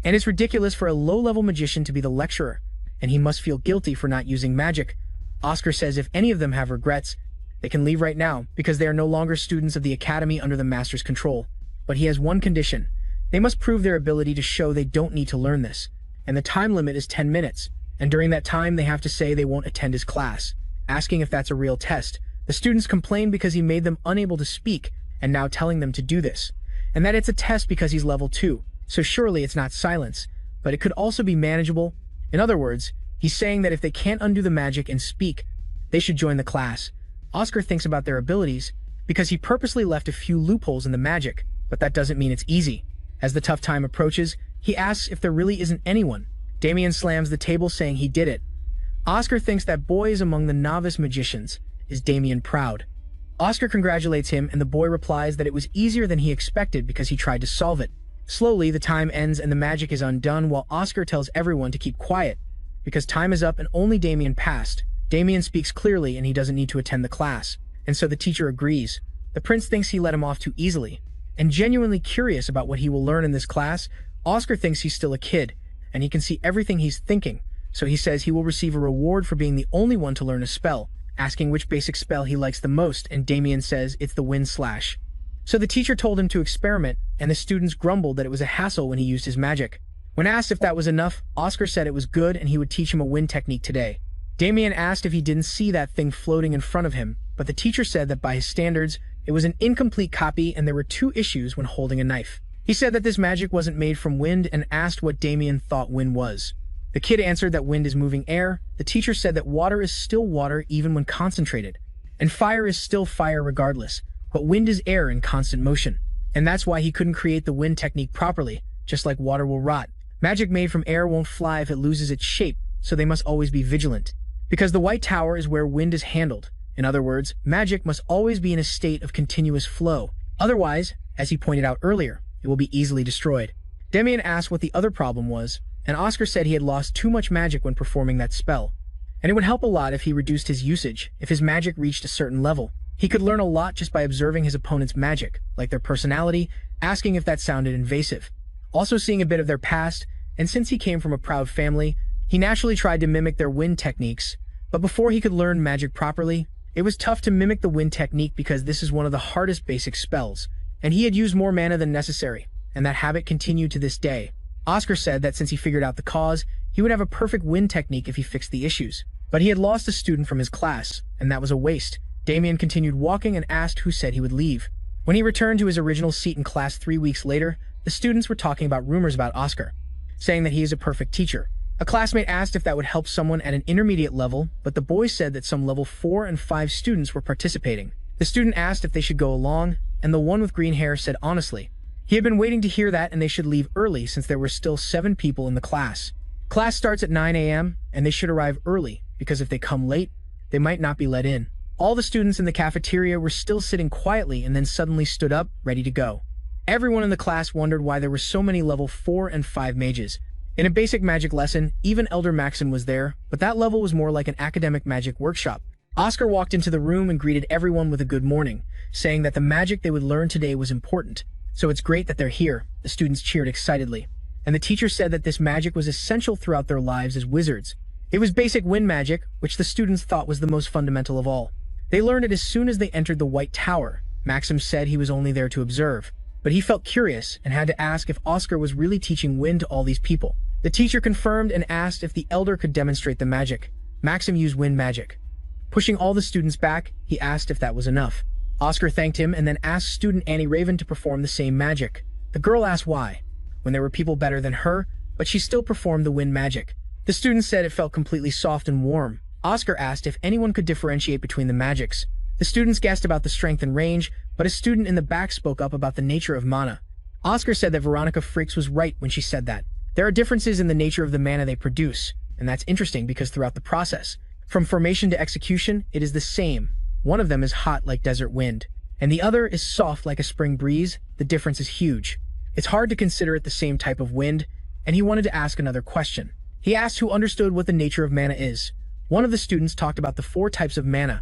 And it's ridiculous for a low-level magician to be the lecturer, and he must feel guilty for not using magic. Oscar says if any of them have regrets, they can leave right now, because they are no longer students of the academy under the master's control. But he has one condition. They must prove their ability to show they don't need to learn this, and the time limit is 10 minutes, and during that time they have to say they won't attend his class. Asking if that's a real test, the students complain because he made them unable to speak, and now telling them to do this, and that it's a test because he's level 2, so surely it's not silence, but it could also be manageable. In other words, he's saying that if they can't undo the magic and speak, they should join the class. Oscar thinks about their abilities, because he purposely left a few loopholes in the magic, but that doesn't mean it's easy. As the tough time approaches, he asks if there really isn't anyone. Damien slams the table saying he did it. Oscar thinks that boy is among the novice magicians. Is Damien proud? Oscar congratulates him, and the boy replies that it was easier than he expected because he tried to solve it. Slowly, the time ends and the magic is undone while Oscar tells everyone to keep quiet, because time is up and only Damien passed. Damien speaks clearly and he doesn't need to attend the class, and so the teacher agrees. The prince thinks he let him off too easily, and genuinely curious about what he will learn in this class, Oscar thinks he's still a kid, and he can see everything he's thinking, so he says he will receive a reward for being the only one to learn a spell, asking which basic spell he likes the most, and Damien says it's the Wind Slash. So the teacher told him to experiment, and the students grumbled that it was a hassle when he used his magic. When asked if that was enough, Oscar said it was good and he would teach him a wind technique today. Damien asked if he didn't see that thing floating in front of him, but the teacher said that by his standards, it was an incomplete copy and there were 2 issues when holding a knife. He said that this magic wasn't made from wind and asked what Damien thought wind was. The kid answered that wind is moving air. The teacher said that water is still water even when concentrated, and fire is still fire regardless, but wind is air in constant motion. And that's why he couldn't create the wind technique properly, just like water will rot. Magic made from air won't fly if it loses its shape, so they must always be vigilant. Because the White Tower is where wind is handled. In other words, magic must always be in a state of continuous flow. Otherwise, as he pointed out earlier, it will be easily destroyed. Demian asked what the other problem was, and Oscar said he had lost too much magic when performing that spell. And it would help a lot if he reduced his usage. If his magic reached a certain level, he could learn a lot just by observing his opponent's magic, like their personality, asking if that sounded invasive. Also seeing a bit of their past, and since he came from a proud family, he naturally tried to mimic their wind techniques. But before he could learn magic properly, it was tough to mimic the wind technique because this is one of the hardest basic spells, and he had used more mana than necessary, and that habit continued to this day. Oscar said that since he figured out the cause, he would have a perfect wind technique if he fixed the issues. But he had lost a student from his class, and that was a waste. Damian continued walking and asked who said he would leave. When he returned to his original seat in class 3 weeks later, the students were talking about rumors about Oscar, saying that he is a perfect teacher. A classmate asked if that would help someone at an intermediate level, but the boys said that some level 4 and 5 students were participating. The student asked if they should go along, and the one with green hair said honestly, he had been waiting to hear that and they should leave early since there were still 7 people in the class. Class starts at 9 a.m., and they should arrive early, because if they come late, they might not be let in. All the students in the cafeteria were still sitting quietly and then suddenly stood up, ready to go. Everyone in the class wondered why there were so many level 4 and 5 mages. In a basic magic lesson, even Elder Maxim was there, but that level was more like an academic magic workshop. Oscar walked into the room and greeted everyone with a good morning, saying that the magic they would learn today was important. So it's great that they're here, the students cheered excitedly. And the teacher said that this magic was essential throughout their lives as wizards. It was basic wind magic, which the students thought was the most fundamental of all. They learned it as soon as they entered the White Tower. Maxim said he was only there to observe, but he felt curious and had to ask if Oscar was really teaching wind to all these people. The teacher confirmed and asked if the elder could demonstrate the magic. Maxim used wind magic. Pushing all the students back, he asked if that was enough. Oscar thanked him and then asked student Annie Raven to perform the same magic. The girl asked why, when there were people better than her, but she still performed the wind magic. The student said it felt completely soft and warm. Oscar asked if anyone could differentiate between the magics. The students guessed about the strength and range, but a student in the back spoke up about the nature of mana. Oscar said that Veronica Fricks was right when she said that. There are differences in the nature of the mana they produce, and that's interesting because throughout the process, from formation to execution, it is the same. One of them is hot like desert wind, and the other is soft like a spring breeze. The difference is huge. It's hard to consider it the same type of wind, and he wanted to ask another question. He asked who understood what the nature of mana is. One of the students talked about the 4 types of mana.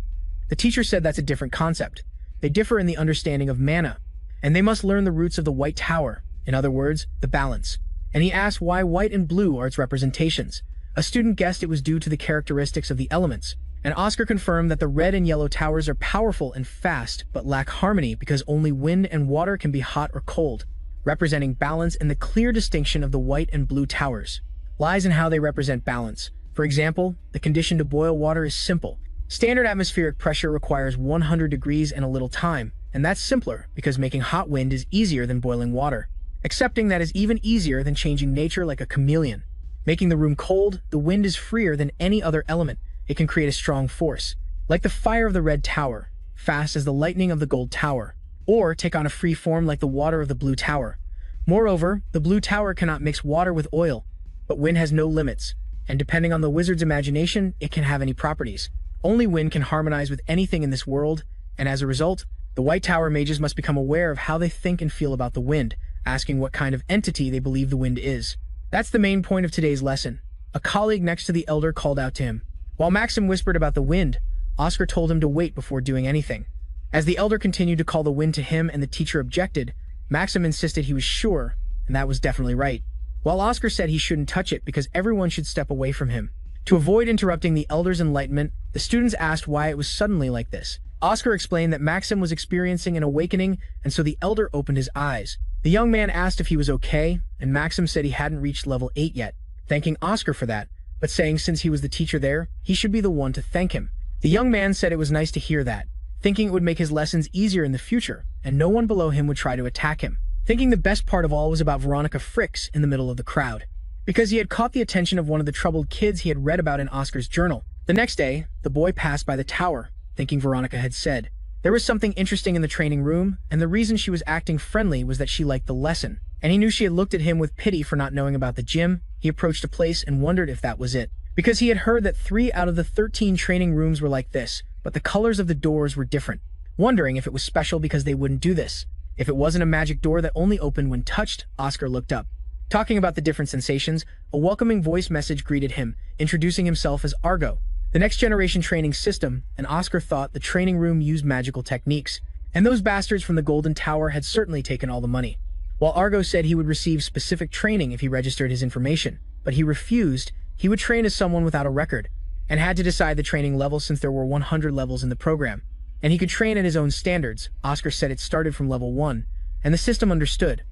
The teacher said that's a different concept. They differ in the understanding of mana, and they must learn the roots of the White Tower, in other words, the balance. And he asked why white and blue are its representations. A student guessed it was due to the characteristics of the elements, and Oscar confirmed that the red and yellow towers are powerful and fast, but lack harmony because only wind and water can be hot or cold, representing balance, and the clear distinction of the white and blue towers lies in how they represent balance. For example, the condition to boil water is simple. Standard atmospheric pressure requires 100 degrees and a little time, and that's simpler because making hot wind is easier than boiling water. Accepting that is even easier than changing nature like a chameleon. Making the room cold, the wind is freer than any other element. It can create a strong force, like the fire of the red tower, fast as the lightning of the gold tower, or take on a free form like the water of the blue tower. Moreover, the blue tower cannot mix water with oil, but wind has no limits, and depending on the wizard's imagination, it can have any properties. Only wind can harmonize with anything in this world, and as a result, the White Tower mages must become aware of how they think and feel about the wind, asking what kind of entity they believe the wind is. That's the main point of today's lesson. A colleague next to the elder called out to him. While Maxim whispered about the wind, Oscar told him to wait before doing anything. As the elder continued to call the wind to him and the teacher objected, Maxim insisted he was sure, and that was definitely right. While Oscar said he shouldn't touch it because everyone should step away from him. To avoid interrupting the elder's enlightenment, the students asked why it was suddenly like this. Oscar explained that Maxim was experiencing an awakening, and so the elder opened his eyes. The young man asked if he was okay, and Maxim said he hadn't reached level 8 yet, thanking Oscar for that, but saying since he was the teacher there, he should be the one to thank him. The young man said it was nice to hear that, thinking it would make his lessons easier in the future, and no one below him would try to attack him. Thinking the best part of all was about Veronica Fricks in the middle of the crowd, because he had caught the attention of one of the troubled kids he had read about in Oscar's journal. The next day, the boy passed by the tower, thinking Veronica had said. There was something interesting in the training room, and the reason she was acting friendly was that she liked the lesson, and he knew she had looked at him with pity for not knowing about the gym. He approached a place and wondered if that was it. because he had heard that 3 out of the 13 training rooms were like this, but the colors of the doors were different, wondering if it was special because they wouldn't do this. If it wasn't a magic door that only opened when touched, Oscar looked up. Talking about the different sensations, a welcoming voice message greeted him, introducing himself as Argo, the next generation training system, and Oscar thought the training room used magical techniques, and those bastards from the Golden Tower had certainly taken all the money. While Argo said he would receive specific training if he registered his information, but he refused, he would train as someone without a record, and had to decide the training level since there were 100 levels in the program. And he could train at his own standards. Oscar said it started from level 1, and the system understood.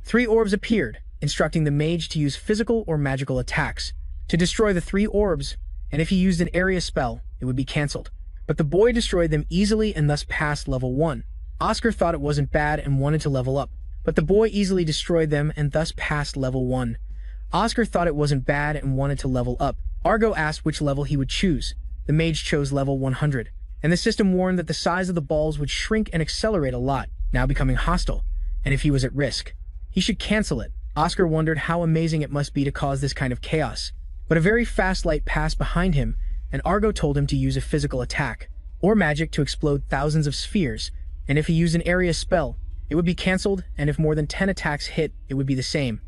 3 orbs appeared, instructing the mage to use physical or magical attacks to destroy the 3 orbs, and if he used an area spell, it would be cancelled. But the boy destroyed them easily and thus passed level 1. Oscar thought it wasn't bad and wanted to level up, but the boy easily destroyed them and thus passed level 1. Oscar thought it wasn't bad and wanted to level up. Argo asked which level he would choose. The mage chose level 100, and the system warned that the size of the balls would shrink and accelerate a lot, now becoming hostile, and if he was at risk, he should cancel it. Oscar wondered how amazing it must be to cause this kind of chaos. But a very fast light passed behind him, and Argo told him to use a physical attack, or magic to explode thousands of spheres, and if he used an area spell, it would be cancelled, and if more than 10 attacks hit, it would be the same.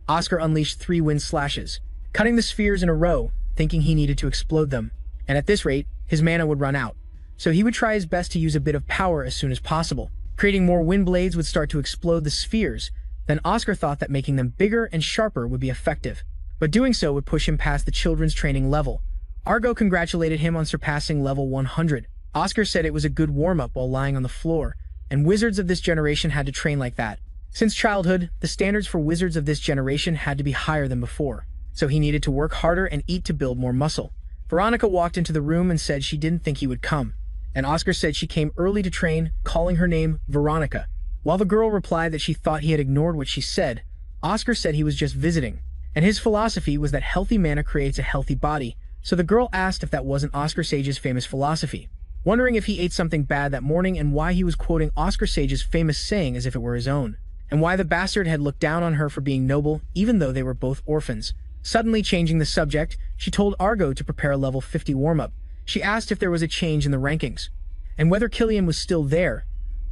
Oscar unleashed 3 wind slashes, cutting the spheres in a row, thinking he needed to explode them, and at this rate, his mana would run out. So he would try his best to use a bit of power as soon as possible. Creating more wind blades would start to explode the spheres. Then Oscar thought that making them bigger and sharper would be effective, but doing so would push him past the children's training level. Argo congratulated him on surpassing level 100. Oscar said it was a good warm-up while lying on the floor, and wizards of this generation had to train like that. Since childhood, the standards for wizards of this generation had to be higher than before, so he needed to work harder and eat to build more muscle. Veronica walked into the room and said she didn't think he would come, and Oscar said she came early to train, calling her name Veronica. While the girl replied that she thought he had ignored what she said, Oscar said he was just visiting, and his philosophy was that healthy mana creates a healthy body, so the girl asked if that wasn't Oscar Sage's famous philosophy, wondering if he ate something bad that morning and why he was quoting Oscar Sage's famous saying as if it were his own, and why the bastard had looked down on her for being noble even though they were both orphans. Suddenly changing the subject, she told Argo to prepare a level 50 warm-up. She asked if there was a change in the rankings, and whether Killian was still there.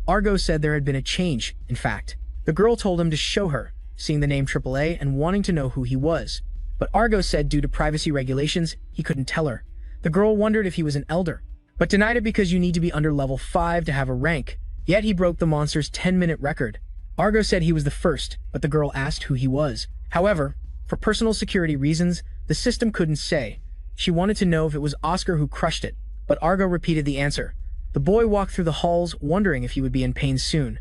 Argo said there had been a change, in fact. The girl told him to show her, seeing the name AAA and wanting to know who he was. But Argo said due to privacy regulations, he couldn't tell her. The girl wondered if he was an elder, but denied it because you need to be under level 5 to have a rank. Yet he broke the monster's 10-minute record. Argo said he was the first, but the girl asked who he was. However, for personal security reasons, the system couldn't say. She wanted to know if it was Oscar who crushed it, but Argo repeated the answer. The boy walked through the halls, wondering if he would be in pain soon.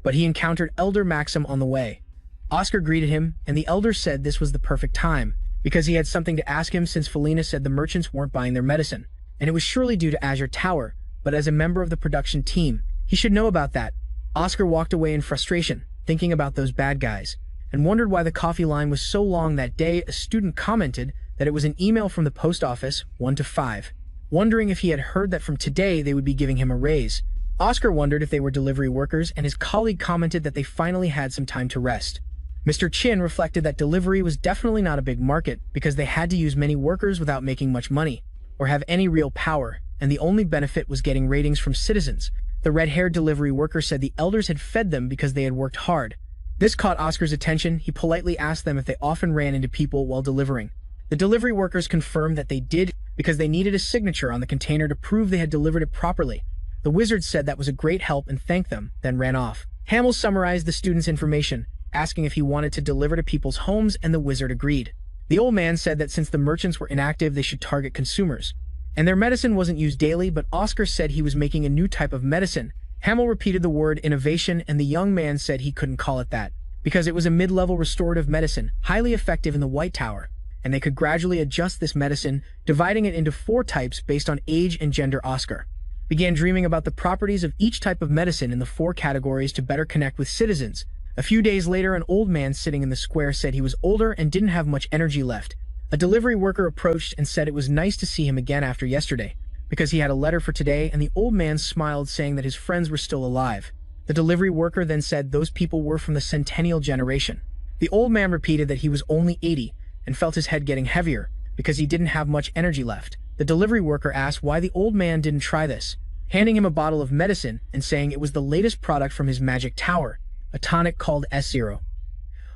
But he encountered Elder Maxim on the way. Oscar greeted him, and the Elder said this was the perfect time, because he had something to ask him since Felina said the merchants weren't buying their medicine, and it was surely due to Azure Tower, but as a member of the production team, he should know about that. Oscar walked away in frustration, thinking about those bad guys, and wondered why the coffee line was so long that day. A student commented that it was an email from the post office, 1 to 5, wondering if he had heard that from today they would be giving him a raise. Oscar wondered if they were delivery workers, and his colleague commented that they finally had some time to rest. Mr. Chin reflected that delivery was definitely not a big market because they had to use many workers without making much money, or have any real power, and the only benefit was getting ratings from citizens. The red-haired delivery worker said the elders had fed them because they had worked hard. This caught Oscar's attention. He politely asked them if they often ran into people while delivering. The delivery workers confirmed that they did because they needed a signature on the container to prove they had delivered it properly. The wizard said that was a great help and thanked them, then ran off. Hamill summarized the student's information, asking if he wanted to deliver to people's homes, and the wizard agreed. The old man said that since the merchants were inactive, they should target consumers, and their medicine wasn't used daily, but Oscar said he was making a new type of medicine. Hamill repeated the word innovation, and the young man said he couldn't call it that, because it was a mid-level restorative medicine, highly effective in the White Tower, and they could gradually adjust this medicine, dividing it into 4 types based on age and gender. Oscar began dreaming about the properties of each type of medicine in the 4 categories to better connect with citizens. A few days later, an old man sitting in the square said he was older and didn't have much energy left. A delivery worker approached and said it was nice to see him again after yesterday, because he had a letter for today, and the old man smiled, saying that his friends were still alive. The delivery worker then said those people were from the Centennial generation. The old man repeated that he was only 80 and felt his head getting heavier. because he didn't have much energy left. The delivery worker asked why the old man didn't try this, handing him a bottle of medicine and saying it was the latest product from his magic tower, a tonic called S0.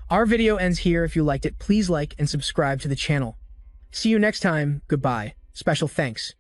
Our video ends here. If you liked it, please like and subscribe to the channel. See you next time. Goodbye. Special thanks.